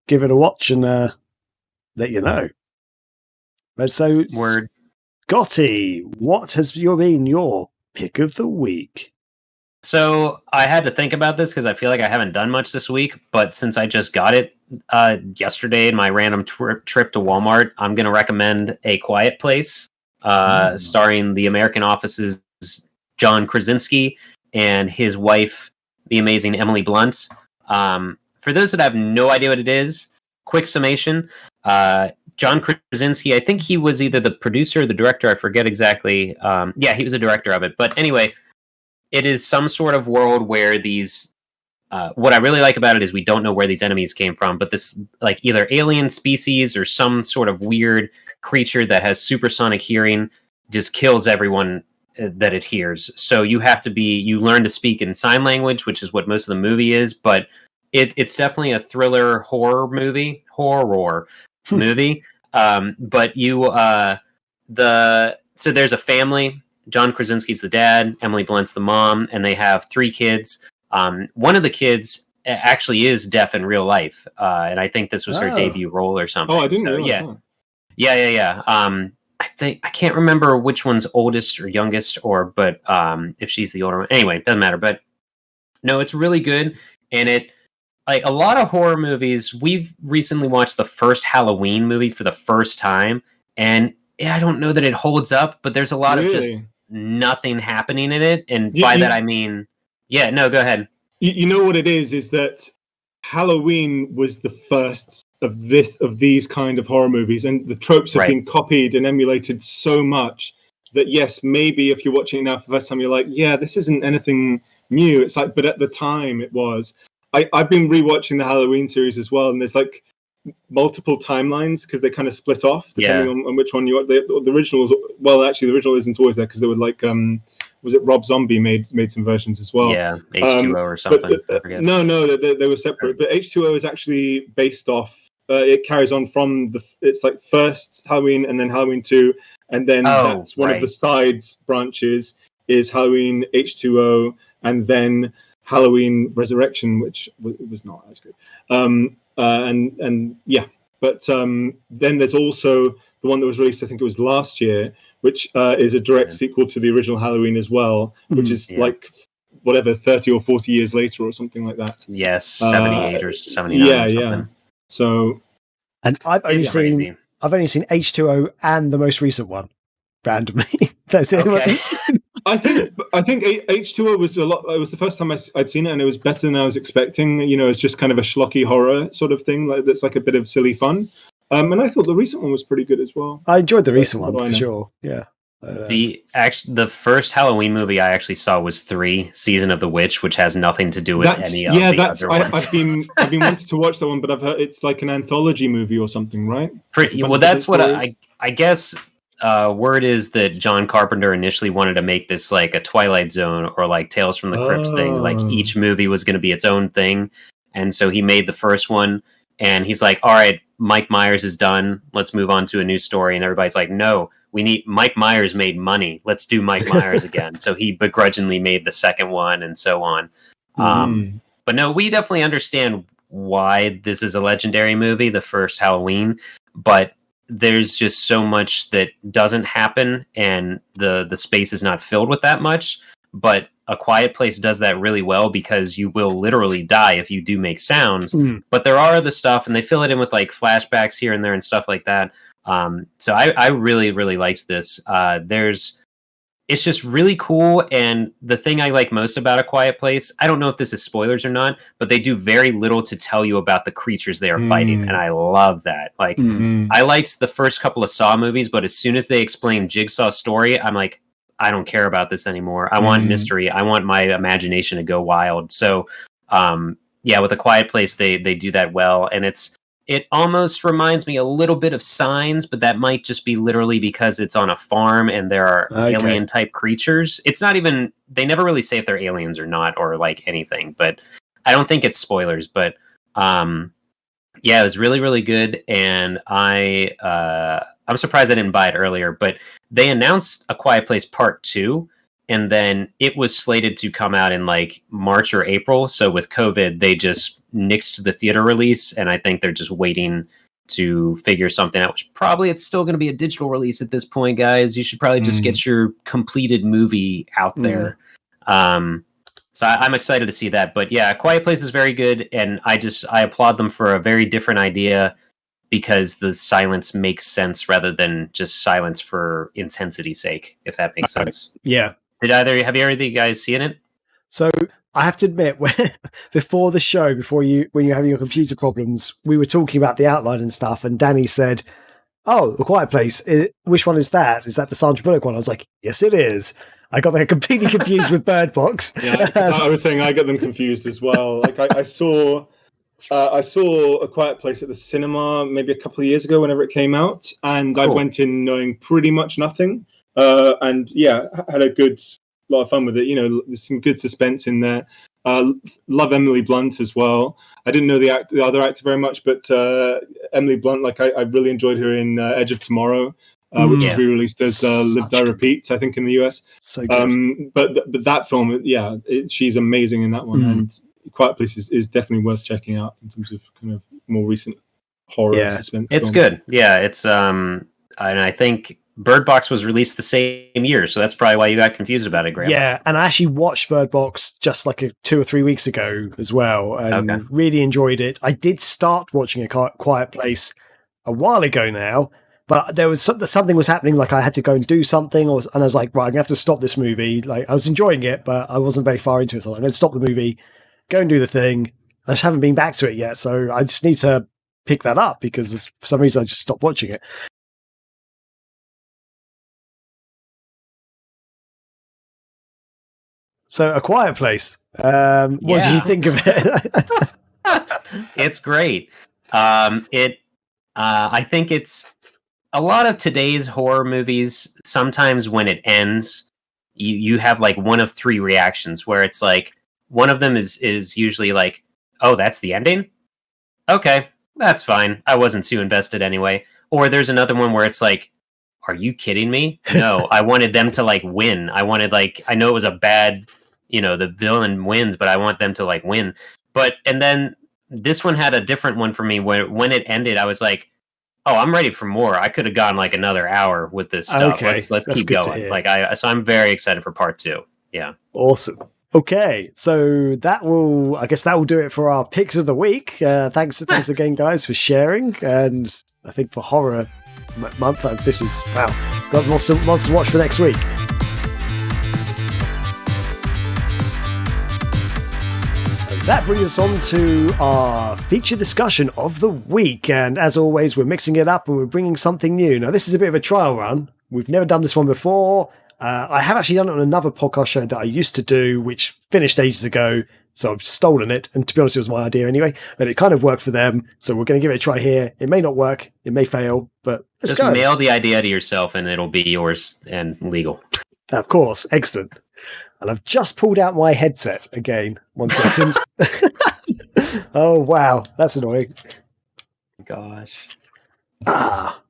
give it a watch and let you know. But so, Scotty, what has been your pick of the week? So I had to think about this because I feel like I haven't done much this week, but since I just got it yesterday in my random trip to Walmart, I'm going to recommend A Quiet Place, starring the American Office's John Krasinski and his wife, the amazing Emily Blunt. For those that have no idea what it is, quick summation. John Krasinski, I think he was either the producer or the director, I forget exactly. Yeah, he was the director of it. But anyway, it is some sort of world where these what I really like about it is we don't know where these enemies came from, but this like either alien species or some sort of weird creature that has supersonic hearing just kills everyone that it hears. So you learn to speak in sign language, which is what most of the movie is, but it's definitely a thriller horror movie. Horror. movie. But so there's a family. John Krasinski's the dad, Emily Blunt's the mom, and they have 3 kids. One of the kids actually is deaf in real life, and I think this was her debut role or something. Oh, I didn't realize that. Yeah. I can't remember which one's oldest or youngest, but if she's the older one. Anyway, it doesn't matter. But no, it's really good, and it. Like a lot of horror movies, we've recently watched the first Halloween movie for the first time, and I don't know that it holds up, but there's a lot of just nothing happening in it, and by that I mean, go ahead. You know what it is that Halloween was the first of these kind of horror movies, and the tropes have been copied and emulated so much that yes, maybe if you're watching it now for the first time, you're like, yeah, this isn't anything new. It's like, but at the time it was. I've been rewatching the Halloween series as well, and there's like multiple timelines because they kind of split off depending on which one you want. The original was, well, actually, the original isn't always there because they were like, was it Rob Zombie made some versions as well? Yeah, H2O or something. No, they were separate. But H2O is actually based off. It carries on from it's like first Halloween and then Halloween 2, and then that's one of the side branches is Halloween H2O, and then Halloween Resurrection, which was not as good. But then there's also the one that was released, I think it was last year, which is a direct sequel to the original Halloween as well, which is like whatever 30 or 40 years later or something like that. Yes, 78 or 79 or something. Yeah. So, and I've only seen H2O and the most recent one randomly. That's it. Okay. I think H2O was it was the first time I'd seen it, and it was better than I was expecting. You know, it's just kind of a schlocky horror sort of thing, that's like a bit of silly fun. And I thought the recent one was pretty good as well. I enjoyed the recent one for sure. Yeah. The first Halloween movie I actually saw was 3, Season of the Witch, which has nothing to do with any of the other ones. I've been wanting to watch that one, but I've heard it's like an anthology movie or something, right? Well, that's what I guess. Word is that John Carpenter initially wanted to make this like a Twilight Zone or like Tales from the Crypt thing. Like each movie was going to be its own thing. And so he made the first one and he's like, all right, Mike Myers is done. Let's move on to a new story. And everybody's like, no, Mike Myers made money. Let's do Mike Myers again. So he begrudgingly made the second one and so on. But no, we definitely understand why this is a legendary movie, the first Halloween, but there's just so much that doesn't happen and the space is not filled with that much. But A Quiet Place does that really well because you will literally die if you do make sounds. But there are other stuff and they fill it in with like flashbacks here and there and stuff like that. So I really, really liked this. It's just really cool. And the thing I like most about A Quiet Place, I don't know if this is spoilers or not, but they do very little to tell you about the creatures they are fighting. And I love that. Like, I liked the first couple of Saw movies, but as soon as they explain Jigsaw's story, I'm like, I don't care about this anymore. I want mystery. I want my imagination to go wild. So, with A Quiet Place, they do that well. And it almost reminds me a little bit of Signs, but that might just be literally because it's on a farm and there are alien type creatures. It's not even, they never really say if they're aliens or not, or like anything, but I don't think it's spoilers, but it was really, really good. And I'm surprised I didn't buy it earlier, but they announced A Quiet Place Part 2. And then it was slated to come out in like March or April. So with COVID, they just nixed the theater release. And I think they're just waiting to figure something out, which probably it's still going to be a digital release at this point, guys. You should probably just get your completed movie out there. So I'm excited to see that. But yeah, Quiet Place is very good. And I applaud them for a very different idea because the silence makes sense rather than just silence for intensity's sake, if that makes sense. Yeah. Have either of you guys seen it? So I have to admit, before the show, when you're having your computer problems, we were talking about the outline and stuff, and Danny said, "Oh, A Quiet Place. Which one is that? Is that the Sandra Bullock one?" I was like, "Yes, it is." I got that completely confused with Bird Box. Yeah, I was saying I got them confused as well. Like I saw A Quiet Place at the cinema maybe a couple of years ago, whenever it came out, and I went in knowing pretty much nothing. And had a lot of fun with it. You know, there's some good suspense in there. Love Emily Blunt as well. I didn't know the other actor very much, but Emily Blunt, like I really enjoyed her in Edge of Tomorrow, which was re-released as Live Die Repeat, I think, in the US. So good. But that film, she's amazing in that one, and Quiet Place is definitely worth checking out in terms of kind of more recent horror and suspense. It's good. Yeah, it's and I think Bird Box was released the same year, so that's probably why you got confused about it, Graham. Yeah, and I actually watched Bird Box just like 2 or 3 weeks ago as well, and really enjoyed it. I did start watching A Quiet Place a while ago now, but there was something was happening, like I had to go and do something, and I was like, right, I'm going to have to stop this movie. Like, I was enjoying it, but I wasn't very far into it, so I'm going to stop the movie, go and do the thing. I just haven't been back to it yet, so I just need to pick that up, because for some reason I just stopped watching it. So, A Quiet Place. What do you think of it? It's great. I think it's a lot of today's horror movies. Sometimes when it ends, you have like one of three reactions, where it's like one of them is usually like, "Oh, that's the ending? Okay, that's fine. I wasn't too invested anyway." Or there's another one where it's like, "Are you kidding me? No, I wanted them to like win. I wanted I know it was a bad, the villain wins, but I want them to like win." And then this one had a different one for me, where when it ended, I was like, "Oh, I'm ready for more. I could have gone like another hour with this stuff. Okay. Let's keep going." So I'm very excited for part 2. Yeah. Awesome. Okay, so that will do it for our picks of the week. Thanks again, guys, for sharing. And I think for horror month, this is got lots to watch for next week. That brings us on to our feature discussion of the week. And as always, we're mixing it up and we're bringing something new. Now, this is a bit of a trial run. We've never done this one before. I have actually done it on another podcast show that I used to do, which finished ages ago. So I've stolen it. And to be honest, it was my idea anyway. But it kind of worked for them. So we're going to give it a try here. It may not work. It may fail. But let's go. Just mail the idea to yourself and it'll be yours and legal. Of course. Excellent. And I've just pulled out my headset again. 1 second. Oh, wow. That's annoying. Gosh.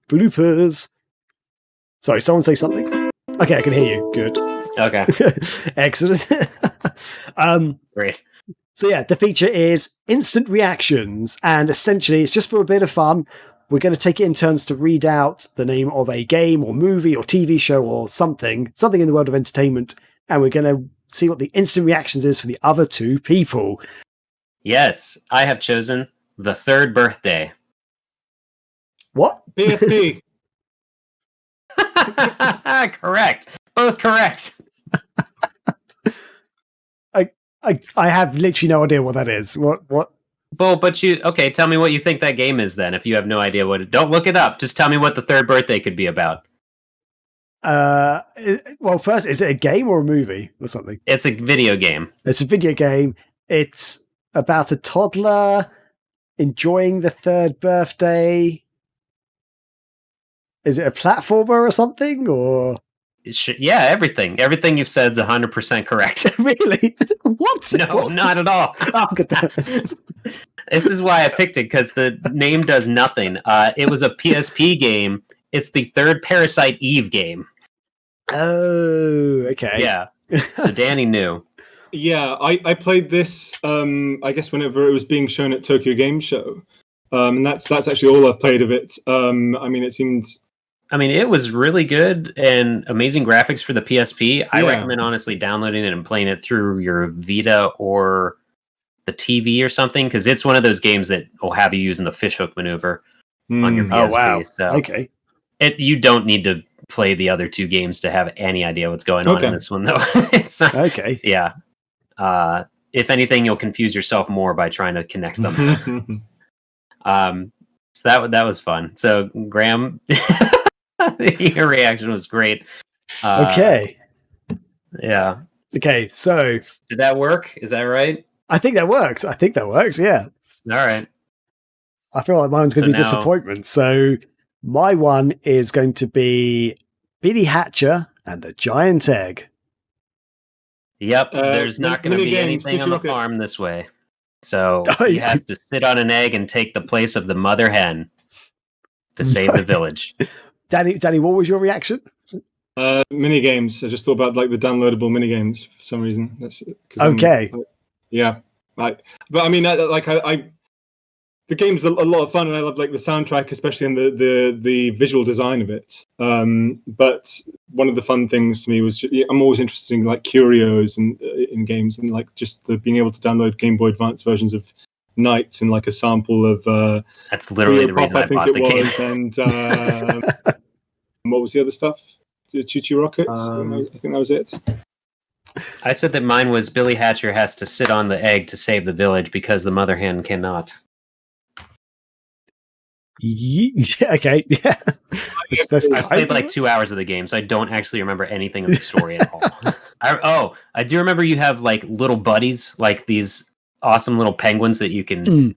Bloopers. Sorry, someone say something? Okay, I can hear you. Good. Okay. Excellent. Great. So yeah, the feature is instant reactions. And essentially, it's just for a bit of fun. We're going to take it in turns to read out the name of a game or movie or TV show or something in the world of entertainment. And we're going to see what the instant reactions is for the other two people. Yes, I have chosen The Third Birthday. What? BFP. Correct. Both correct. I have literally no idea what that is. What? Well, but tell me what you think that game is then, if you have no idea don't look it up. Just tell me what The Third Birthday could be about. Well, first, is it a game or a movie or something? It's a video game. It's a video game. It's about a toddler enjoying the third birthday. Is it a platformer or something? Or yeah, everything. Everything you've said is 100% correct. Really? What? No, not at all. This is why I picked it, because the name does nothing. It was a PSP game. It's the third Parasite Eve game. Oh, okay. Yeah. So Danny knew. Yeah, I played this, I guess, whenever it was being shown at Tokyo Game Show. And that's actually all I've played of it. It was really good and amazing graphics for the PSP. I recommend honestly downloading it and playing it through your Vita or the TV or something, because it's one of those games that will have you using the fishhook maneuver on your PSP. Oh, wow. So okay. You don't need to play the other two games to have any idea what's going on in this one, though. It's okay. Yeah. If anything, you'll confuse yourself more by trying to connect them. So that was fun. So Graham, your reaction was great. Okay. Yeah. Okay. So did that work? Is that right? I think that works. Yeah. All right. I feel like mine's going to be disappointment. So my one is going to be Billy Hatcher and the Giant Egg. Yep, there's not going to mini be games, anything Future on the Rocket. farm this way. So Oh, he yeah. has to sit on an egg and take the place of the mother hen to save the village. Danny, what was your reaction? Mini games. I just thought about like the downloadable mini games for some reason. That's Okay. Yeah. But I mean, the game's a lot of fun, and I love like the soundtrack, especially in the visual design of it. But one of the fun things to me was I'm always interested in like curios and in games, and like just being able to download Game Boy Advance versions of Knights and like a sample of That's literally the reason I bought the game. And what was the other stuff? Choo Choo Rockets. I think that was it. I said that mine was Billy Hatcher has to sit on the egg to save the village because the mother hen cannot. Yeah, okay, yeah. I played like 2 hours of the game, so I don't actually remember anything of the story at all. I do remember you have like little buddies, like these awesome little penguins that you can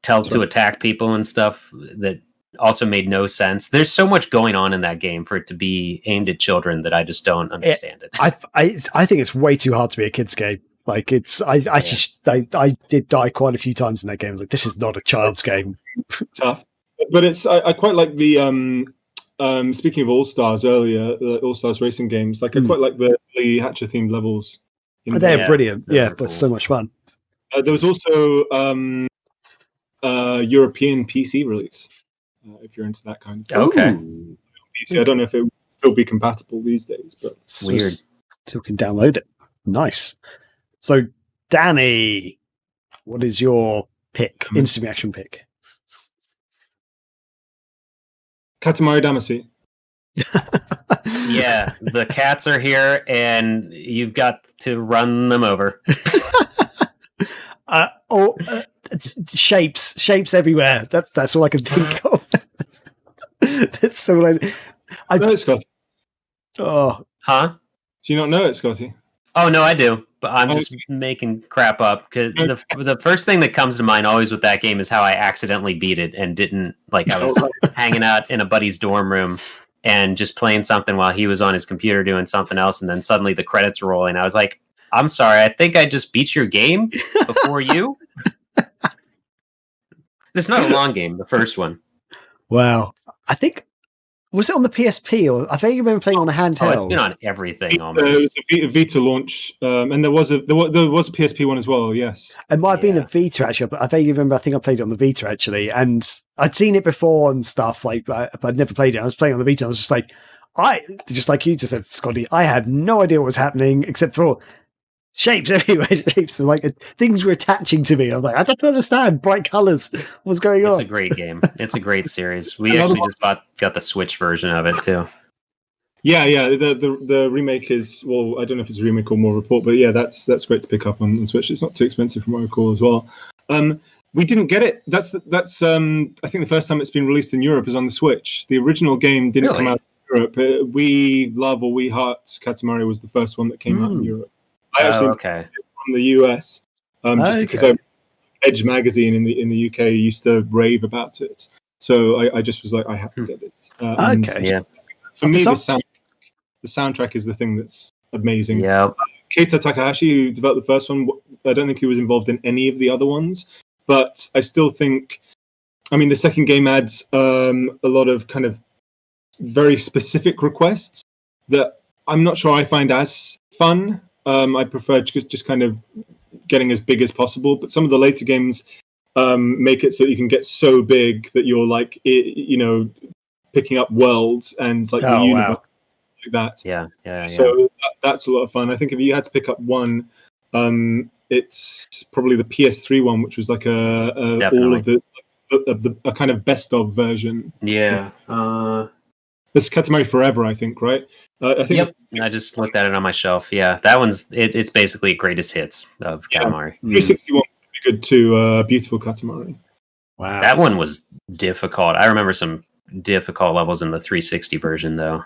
tell to attack people and stuff that also made no sense. There's so much going on in that game for it to be aimed at children that I just don't understand it. I think it's way too hard to be a kid's game. Like I did die quite a few times in that game. I was like, this is not a child's game. Tough. But I quite like the speaking of All Stars earlier, All Stars racing games. Like I quite like the Hatcher themed levels. They're brilliant. Yeah, that's cool. so much fun. There was also European PC release. If you're into that kind of thing. Okay. PC. I don't know if it would still be compatible these days, but It's weird. Still can download it. Nice. So, Danny, what is your pick? Instant reaction pick. Katamari Damacy. Yeah, the cats are here, and you've got to run them over. Shapes everywhere. That's all I can think of. That's all I know it, Scotty. Oh, Huh? Do you not know it, Scotty? Oh, no, I do. But I'm just making crap up. Cause the first thing that comes to mind always with that game is how I accidentally beat it and didn't, like, I was hanging out in a buddy's dorm room and just playing something while he was on his computer doing something else. And then suddenly the credits were rolling. I was like, I'm sorry, I think I just beat your game before you. It's not a long game, the first one. wow. I think, was it on the PSP or I think you remember playing on a handheld? Oh, it's been on everything almost. It was a Vita launch, and there was a PSP one as well. Yes, It might have been the Vita actually, but I vaguely remember. I think I played it on the Vita actually, and I'd seen it before and stuff. Like, but I'd never played it. I was playing on the Vita. I was just like, just like you just said, Scotty. I had no idea what was happening except for shapes everywhere. Shapes were like things were attaching to me. I'm like, I don't understand bright colors. What's going on? It's a great game. It's a great series. We actually just got the Switch version of it too. Yeah. The remake is, well, I don't know if it's a remake or more report, but yeah, that's great to pick up on Switch. It's not too expensive from what I recall as well. We didn't get it. That's I think the first time it's been released in Europe is on the Switch. The original game didn't come out in Europe. We Love or We Heart Katamari was the first one that came out in Europe. I actually okay. from the US, just because Edge magazine in the UK used to rave about it. So I just was like, I have to get this. Yeah. For me, the soundtrack is the thing that's amazing. Yeah. Keita Takahashi, who developed the first one, I don't think he was involved in any of the other ones, but I still think, I mean, the second game adds a lot of kind of very specific requests that I'm not sure I find as fun. I prefer just kind of getting as big as possible, but some of the later games make it so that you can get so big that you're like, picking up worlds and like the universe like that. Yeah. So that's a lot of fun. I think if you had to pick up one, it's probably the PS3 one, which was like all of the a kind of best of version. Yeah. It's Katamari Forever, I think, right? I think. Yep. I just looked at it on my shelf. Yeah, that one's it's basically greatest hits of Katamari. 361 would be good too. Beautiful Katamari. Wow, that one was difficult. I remember some difficult levels in the 360 version, though.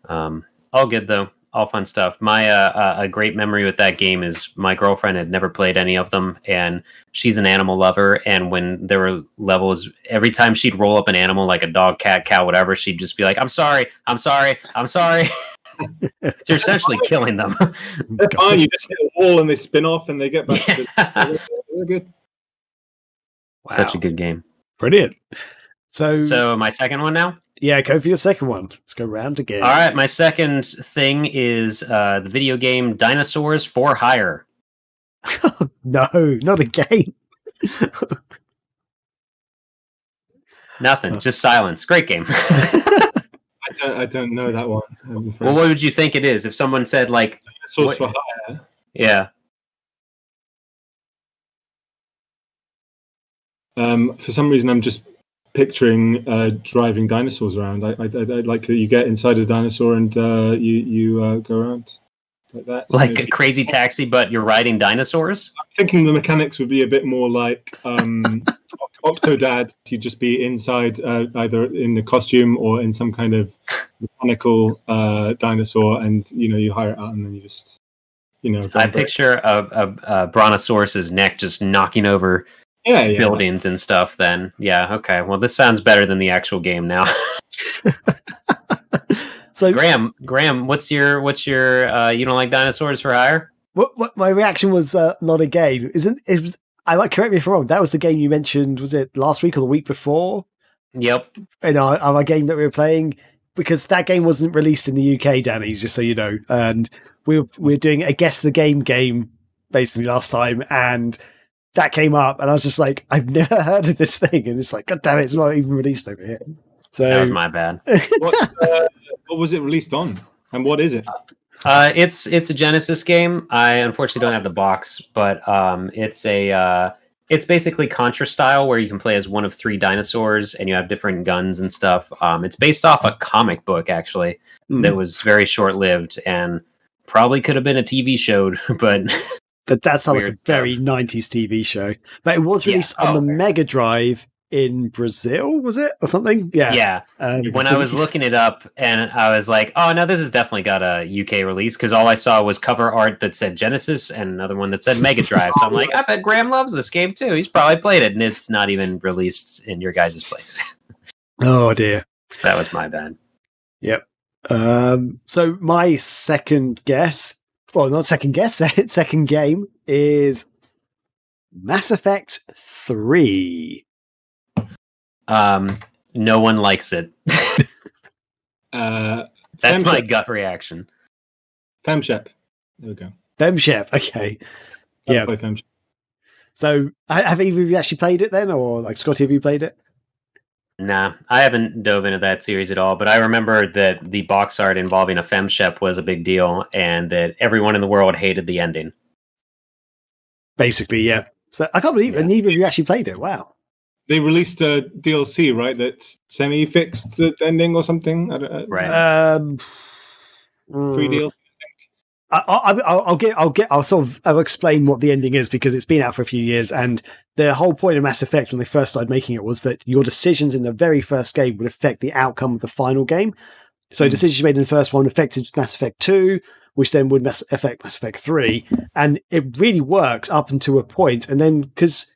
All good though. All fun stuff. My a great memory with that game is my girlfriend had never played any of them, and she's an animal lover. And when there were levels, every time she'd roll up an animal like a dog, cat, cow, whatever, she'd just be like, "I'm sorry." So you're essentially killing them. They're fine. You just hit a wall and they spin off and they get back. They're good. Wow. Such a good game. Brilliant. So my second one now? Yeah, go for your second one. Let's go round again. All right, my second thing is the video game Dinosaurs for Hire. No, not a game. Nothing, just silence. Great game. I don't know that one. Well, what would you think it is if someone said like Dinosaurs for Hire? Yeah. For some reason, I'm just picturing driving dinosaurs around. I like that you get inside a dinosaur and you go around like that. Like maybe a crazy taxi, but you're riding dinosaurs? I'm thinking the mechanics would be a bit more like Octodad. You'd just be inside either in the costume or in some kind of mechanical dinosaur, and you hire it out and then you just I picture a brontosaurus's neck just knocking over buildings and stuff. Then okay, well this sounds better than the actual game now. So Graham, what's your you don't like Dinosaurs for Hire? What my reaction was not a game. I might correct me if I'm wrong. That was the game you mentioned. Was it last week or the week before? Yep. In our game that we were playing, because that game wasn't released in the UK, Danny, just so you know. And we were doing a Guess the Game basically last time, and that came up, and I was just like, I've never heard of this thing, and it's like, God damn it, it's not even released over here. So that was my bad. What was it released on, and what is it? It's a Genesis game. I unfortunately don't have the box, but it's basically Contra style, where you can play as one of 3 dinosaurs, and you have different guns and stuff. It's based off a comic book actually that was very short lived and probably could have been a TV show, but. That sounds like a very 90s TV show. But it was released on the Mega Drive in Brazil, was it? Or something? Yeah. Yeah. When I was looking it up, and I was like, oh, no, this has definitely got a UK release, because all I saw was cover art that said Genesis and another one that said Mega Drive. So I'm like, I bet Graham loves this game too. He's probably played it, and it's not even released in your guys' place. Oh, dear. That was my bad. Yep. So my second guess... Well, not second guess, second game is Mass Effect 3. No one likes it. That's my gut reaction. Femshep. There we go. Femshep, okay. Yeah. So, have either of you actually played it then? Or, like, Scotty, have you played it? Nah, I haven't dove into that series at all, but I remember that the box art involving a femshep was a big deal, and that everyone in the world hated the ending. Basically, yeah. So I can't believe neither of you actually played it. Wow. They released a DLC, right? That semi-fixed the ending or something. Right. Free DLC. I'll explain what the ending is, because it's been out for a few years, and the whole point of Mass Effect when they first started making it was that your decisions in the very first game would affect the outcome of the final game. So decisions you made in the first one affected Mass Effect 2, which then would affect Mass Effect 3, and it really worked up until a point. And then, because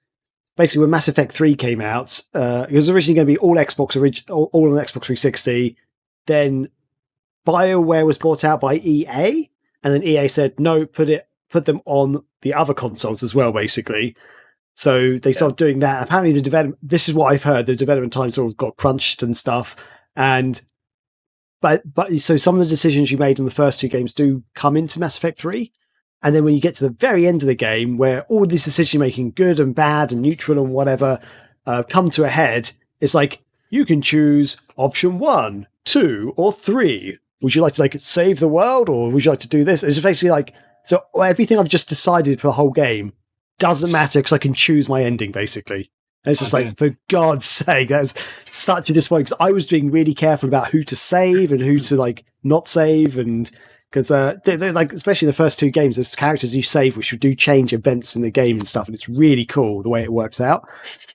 basically when Mass Effect 3 came out, it was originally going to be all on Xbox 360. Then BioWare was bought out by EA. And then EA said, no, put them on the other consoles as well, basically. So they started doing that. Apparently this is what I've heard, the development time sort of got crunched and stuff. But so some of the decisions you made in the first 2 games do come into Mass Effect 3. And then when you get to the very end of the game, where all these decisions you're making, good and bad and neutral and whatever, come to a head, it's like, you can choose option 1, 2, or 3. Would you like to save the world, or would you like to do this? It's basically so everything I've just decided for the whole game doesn't matter, because I can choose my ending, basically. And it's just for God's sake, that's such a disappointment, because I was being really careful about who to save and who to not save, and because they're especially the first 2 games, there's characters you save which do change events in the game and stuff, and it's really cool the way it works out.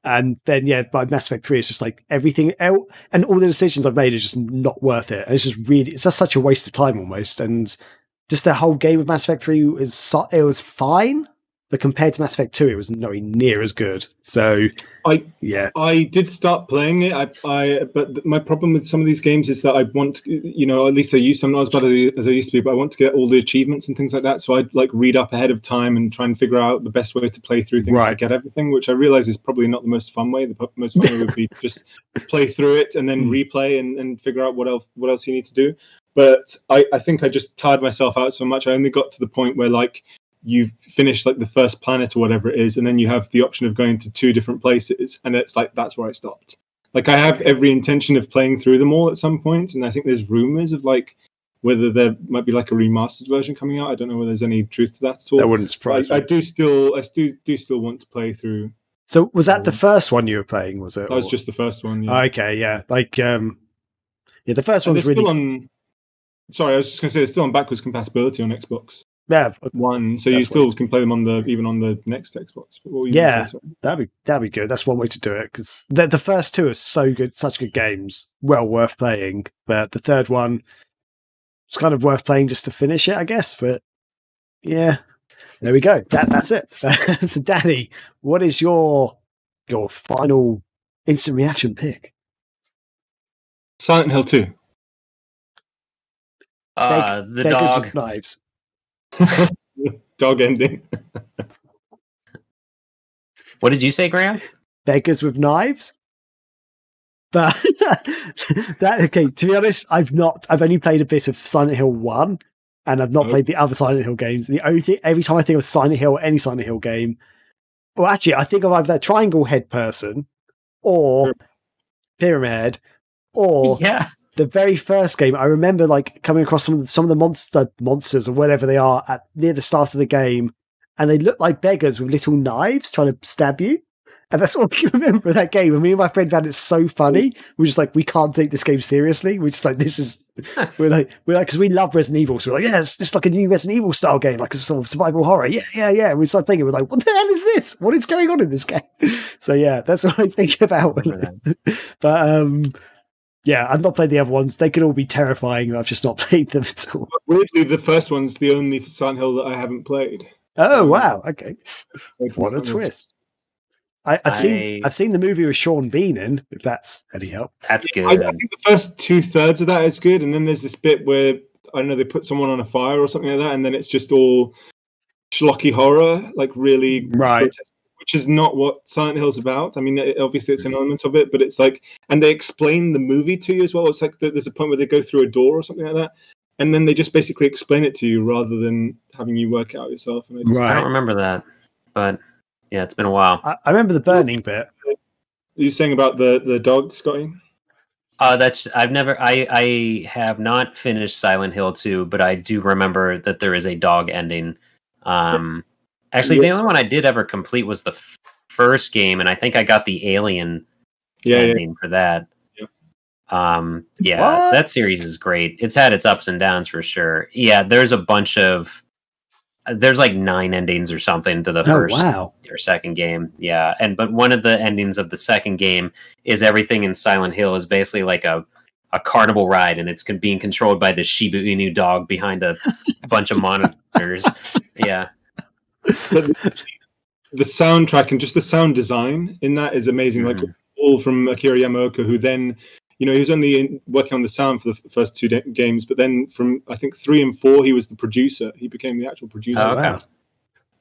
And then by Mass Effect 3, it's just everything else, and all the decisions I've made is just not worth it. And it's just such a waste of time almost. And just the whole game of Mass Effect 3 was fine, but compared to Mass Effect 2, it was nowhere near as good. So, I did start playing it. But my problem with some of these games is that I want, at least I'm not as bad as I used to be, but I want to get all the achievements and things like that. So I'd like read up ahead of time and try and figure out the best way to play through things to get everything, which I realize is probably not the most fun way. The most fun way would be just play through it and then replay and figure out what else you need to do. But I think I just tired myself out so much. I only got to the point where like you finish like the first planet or whatever it is, and then you have the option of going to 2 different places, and it's like that's where I stopped. Like I have every intention of playing through them all at some point, and I think there's rumors of like whether there might be like a remastered version coming out. I don't know whether there's any truth to that at all. That wouldn't surprise me. I do still want to play through. So was that the first one you were playing? Was it? That was just the first one. Yeah. Okay, yeah. Like, the first one's really. Still on, sorry, I was just going to say it's still on backwards compatibility on Xbox. Yeah, One, so you still can play them even on the next Xbox. Yeah, that'd be good. That's one way to do it, because the first 2 are so good, such good games, well worth playing. But the third one, it's kind of worth playing just to finish it, I guess. But yeah, there we go. That's it. So, Danny, what is your final instant reaction pick? Silent Hill 2. The Beggars dog. with knives. Dog ending. What did you say, Graham? Beggars with knives. But okay, to be honest, I've only played a bit of Silent Hill 1, and I've not played the other Silent Hill games. The only thing, every time I think of Silent Hill or any Silent Hill game, well, actually, I think of either that triangle head person or Pyramid Head, or the very first game. I remember like coming across some of the monsters or whatever they are near the start of the game, and they look like beggars with little knives trying to stab you. And that's what I remember of that game. And me and my friend found it so funny. We're just like, we can't take this game seriously. We're just like, we're like, because we love Resident Evil. So we're like, yeah, it's like a new Resident Evil style game, like a sort of survival horror. Yeah. And we started thinking, we're like, what the hell is this? What is going on in this game? So yeah, that's what I think about. But yeah, I've not played the other ones. They could all be terrifying. I've just not played them at all. Weirdly, the first one's the only Silent Hill that I haven't played. Oh wow! Okay, what a twist. I've seen the movie with Sean Bean in, if that's any help. That's good. I think the first 2/3 of that is good, and then there's this bit where I don't know, they put someone on a fire or something like that, and then it's just all schlocky horror, like really grotesque, which is not what Silent Hill's about. I mean, obviously it's an element of it, but it's like, and they explain the movie to you as well. It's like there's a point where they go through a door or something like that, and then they just basically explain it to you rather than having you work it out yourself. And I don't remember that, but yeah, it's been a while. I remember the burning bit. Are you saying about the dog, Scotty? I have not finished Silent Hill 2, but I do remember that there is a dog ending. Actually, the only one I did ever complete was the first game, and I think I got the alien ending for that. That series is great. It's had its ups and downs for sure. Yeah, there's like 9 endings or something to the first or second game. Yeah, but one of the endings of the second game is everything in Silent Hill is basically like a carnival ride, and it's being controlled by the Shiba Inu dog behind a bunch of monitors. Yeah. The soundtrack and just the sound design in that is amazing. Like all from Akira Yamaoka, who then, he was only working on the sound for the first 2 games, but then from I think 3 and 4, he was the producer. He became the actual producer. Oh,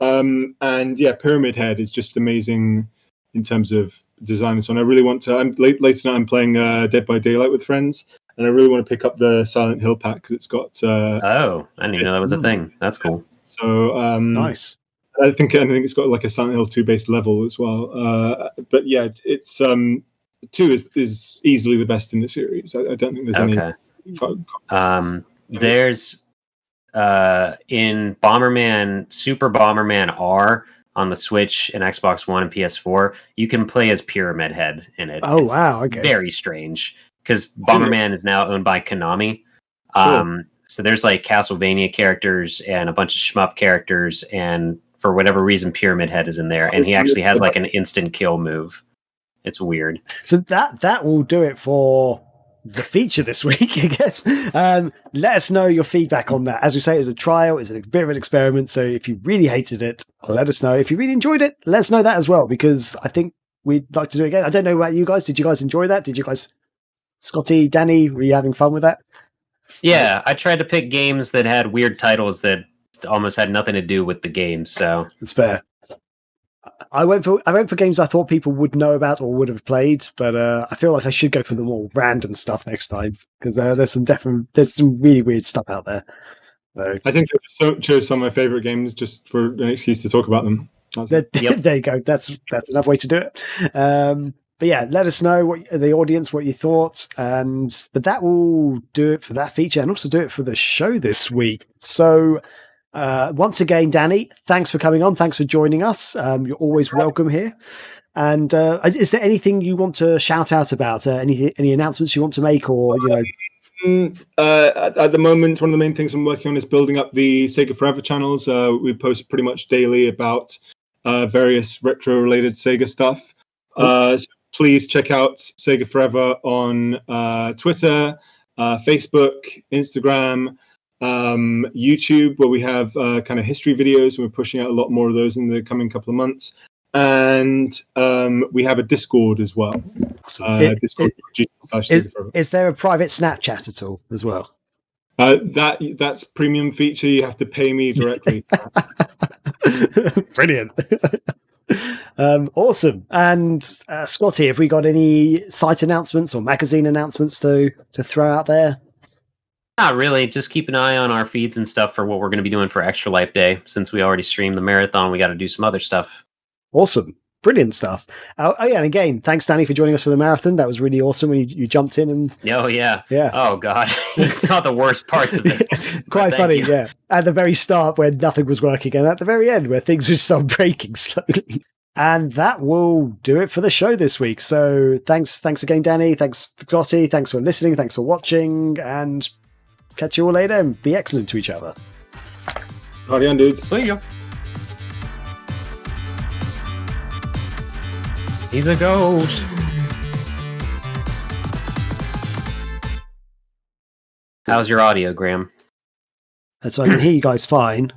okay. And yeah, Pyramid Head is just amazing in terms of design and so on. I really want to. Later tonight, I'm playing Dead by Daylight with friends, and I really want to pick up the Silent Hill pack because it's got. I didn't even know that was a thing. That's cool. So nice. I think it's got like a Silent Hill 2 based level as well. But yeah, it's 2 is easily the best in the series. I don't think there's any. There's in Bomberman, Super Bomberman R on the Switch and Xbox One and PS4, you can play as Pyramid Head in it. Oh, wow. Okay. Very strange because Bomberman is now owned by Konami. So there's like Castlevania characters and a bunch of shmup characters, and for whatever reason, Pyramid Head is in there, and he actually has like an instant kill move. It's weird. So that will do it for the feature this week, I guess. Let us know your feedback on that. As we say, it's a trial, it's a bit of an experiment. So if you really hated it, let us know. If you really enjoyed it, let us know that as well, because I think we'd like to do it again. I don't know about you guys. Did you guys enjoy that? Did you guys, Scotty, Danny, were you having fun with that? Yeah, I tried to pick games that had weird titles that almost had nothing to do with the game. So It's fair. I went for games I thought people would know about or would have played, but I feel like I should go for the more random stuff next time, because there's some really weird stuff out there. So, I think I chose some of my favorite games just for an excuse to talk about them. there you go. That's another way to do it. But yeah, let us know what the audience, what you thought, but that will do it for that feature, and also do it for the show this week. So. Once again, Danny, thanks for coming on. Thanks for joining us. You're always welcome here. And is there anything you want to shout out about? Any announcements you want to make, or at the moment, one of the main things I'm working on is building up the Sega Forever channels. We post pretty much daily about various retro-related Sega stuff. So please check out Sega Forever on Twitter, Facebook, Instagram, YouTube, where we have kind of history videos, and we're pushing out a lot more of those in the coming couple of months. And we have a Discord as well. Discord. Is there a private Snapchat at all as well? That's premium feature. You have to pay me directly. Brilliant. Awesome. And Scotty, have we got any site announcements or magazine announcements to throw out there? not really. Just keep an eye on our feeds and stuff for what we're going to be doing for Extra Life Day. Since we already streamed the marathon, we got to do some other stuff. Awesome. Brilliant stuff. Oh, yeah, and again, thanks, Danny, for joining us for the marathon. That was really awesome when you jumped in. And Oh, yeah. Yeah. Oh, God. You saw the worst parts of it. Quite Thank funny, you. yeah. At the very start when nothing was working, and at the very end where things were still breaking slowly. And that will do it for the show this week. So thanks again, Danny. Thanks, Scotty. Thanks for listening. Thanks for watching. And catch you all later and be excellent to each other. Party on, dudes. See ya. He's a ghost. How's your audio, Graham? And so I can hear you guys fine.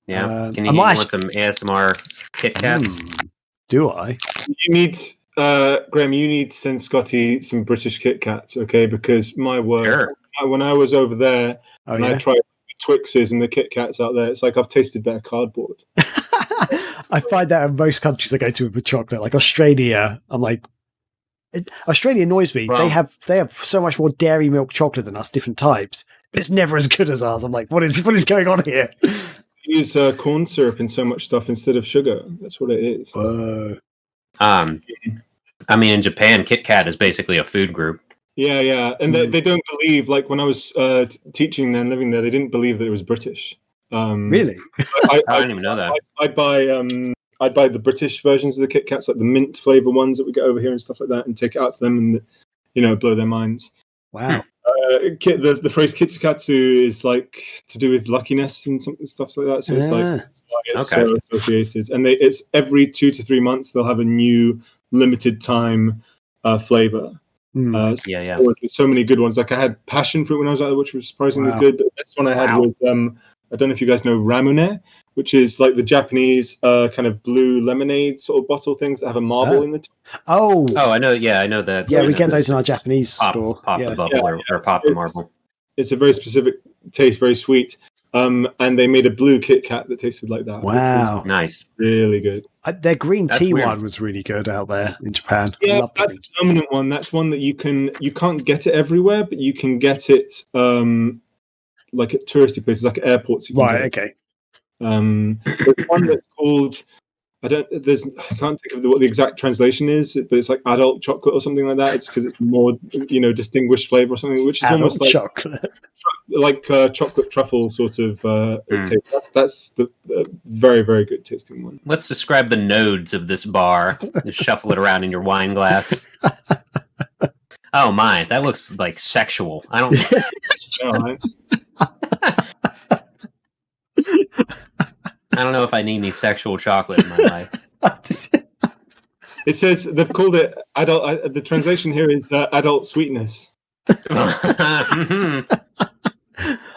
Yeah. Can I you might want some ASMR Kit Kats? Do I? You need, Graham, you need to send Scotty some British Kit Kats, okay? Because my word, Sure. when I was over there Oh, and I yeah? tried the Twixes and the Kit Kats out there, it's like I've tasted better cardboard. I find that in most countries I go to with chocolate, like Australia, I'm like, Australia annoys me. Well- They have so much more dairy milk chocolate than us, different types, but it's never as good as ours. I'm like, what is going on here? You use corn syrup in so much stuff instead of sugar. That's what it is. I mean, in Japan, Kit Kat is basically a food group. Yeah. And they don't believe, like when I was teaching there and living there, they didn't believe that it was British. Really? I didn't even know that. I'd buy the British versions of the Kit Kats, like the mint flavor ones that we get over here and stuff like that, and take it out to them and blow their minds. Wow. The phrase Kitsu is like to do with luckiness and stuff like that. So it's like that's why it's so associated. And it's every 2 to 3 months they'll have a new limited time flavor. Yeah. There's so many good ones. Like I had passion fruit when I was out there, which was surprisingly Wow. good. The best one I had was I don't know if you guys know ramune, which is like the Japanese kind of blue lemonade sort of bottle things that have a marble in the top. Oh, I know. Yeah, I know that. yeah, we get those in our Japanese store. Pop Yeah. the bubble or pop the marble. It's a very specific taste, very sweet. And they made a blue Kit Kat that tasted like that. which Wow. was Nice. really good. Their green That's tea weird. one was really good out there in Japan. I Yeah, love the that's green a dominant one. That's one that you can't get it everywhere, but you can get it like at touristy places, like at airports. You tea. can Right, get it. okay. There's one that's called I can't think of what the exact translation is, but it's like adult chocolate or something like that. It's because it's more distinguished flavor or something, which is almost like chocolate. chocolate truffle sort of taste. That's the very, very good tasting one. Let's describe the nodes of this bar. Just shuffle it around in your wine glass. Oh my, that looks like sexual. I don't. All right. I don't know if I need any sexual chocolate in my life. It says they've called it adult. The translation here is adult sweetness.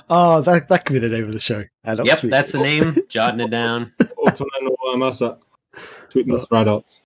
Oh, that could be the name of the show. Adult Yep, Sweetness. that's the name. Jotting it down. Masa. Sweetness for adults.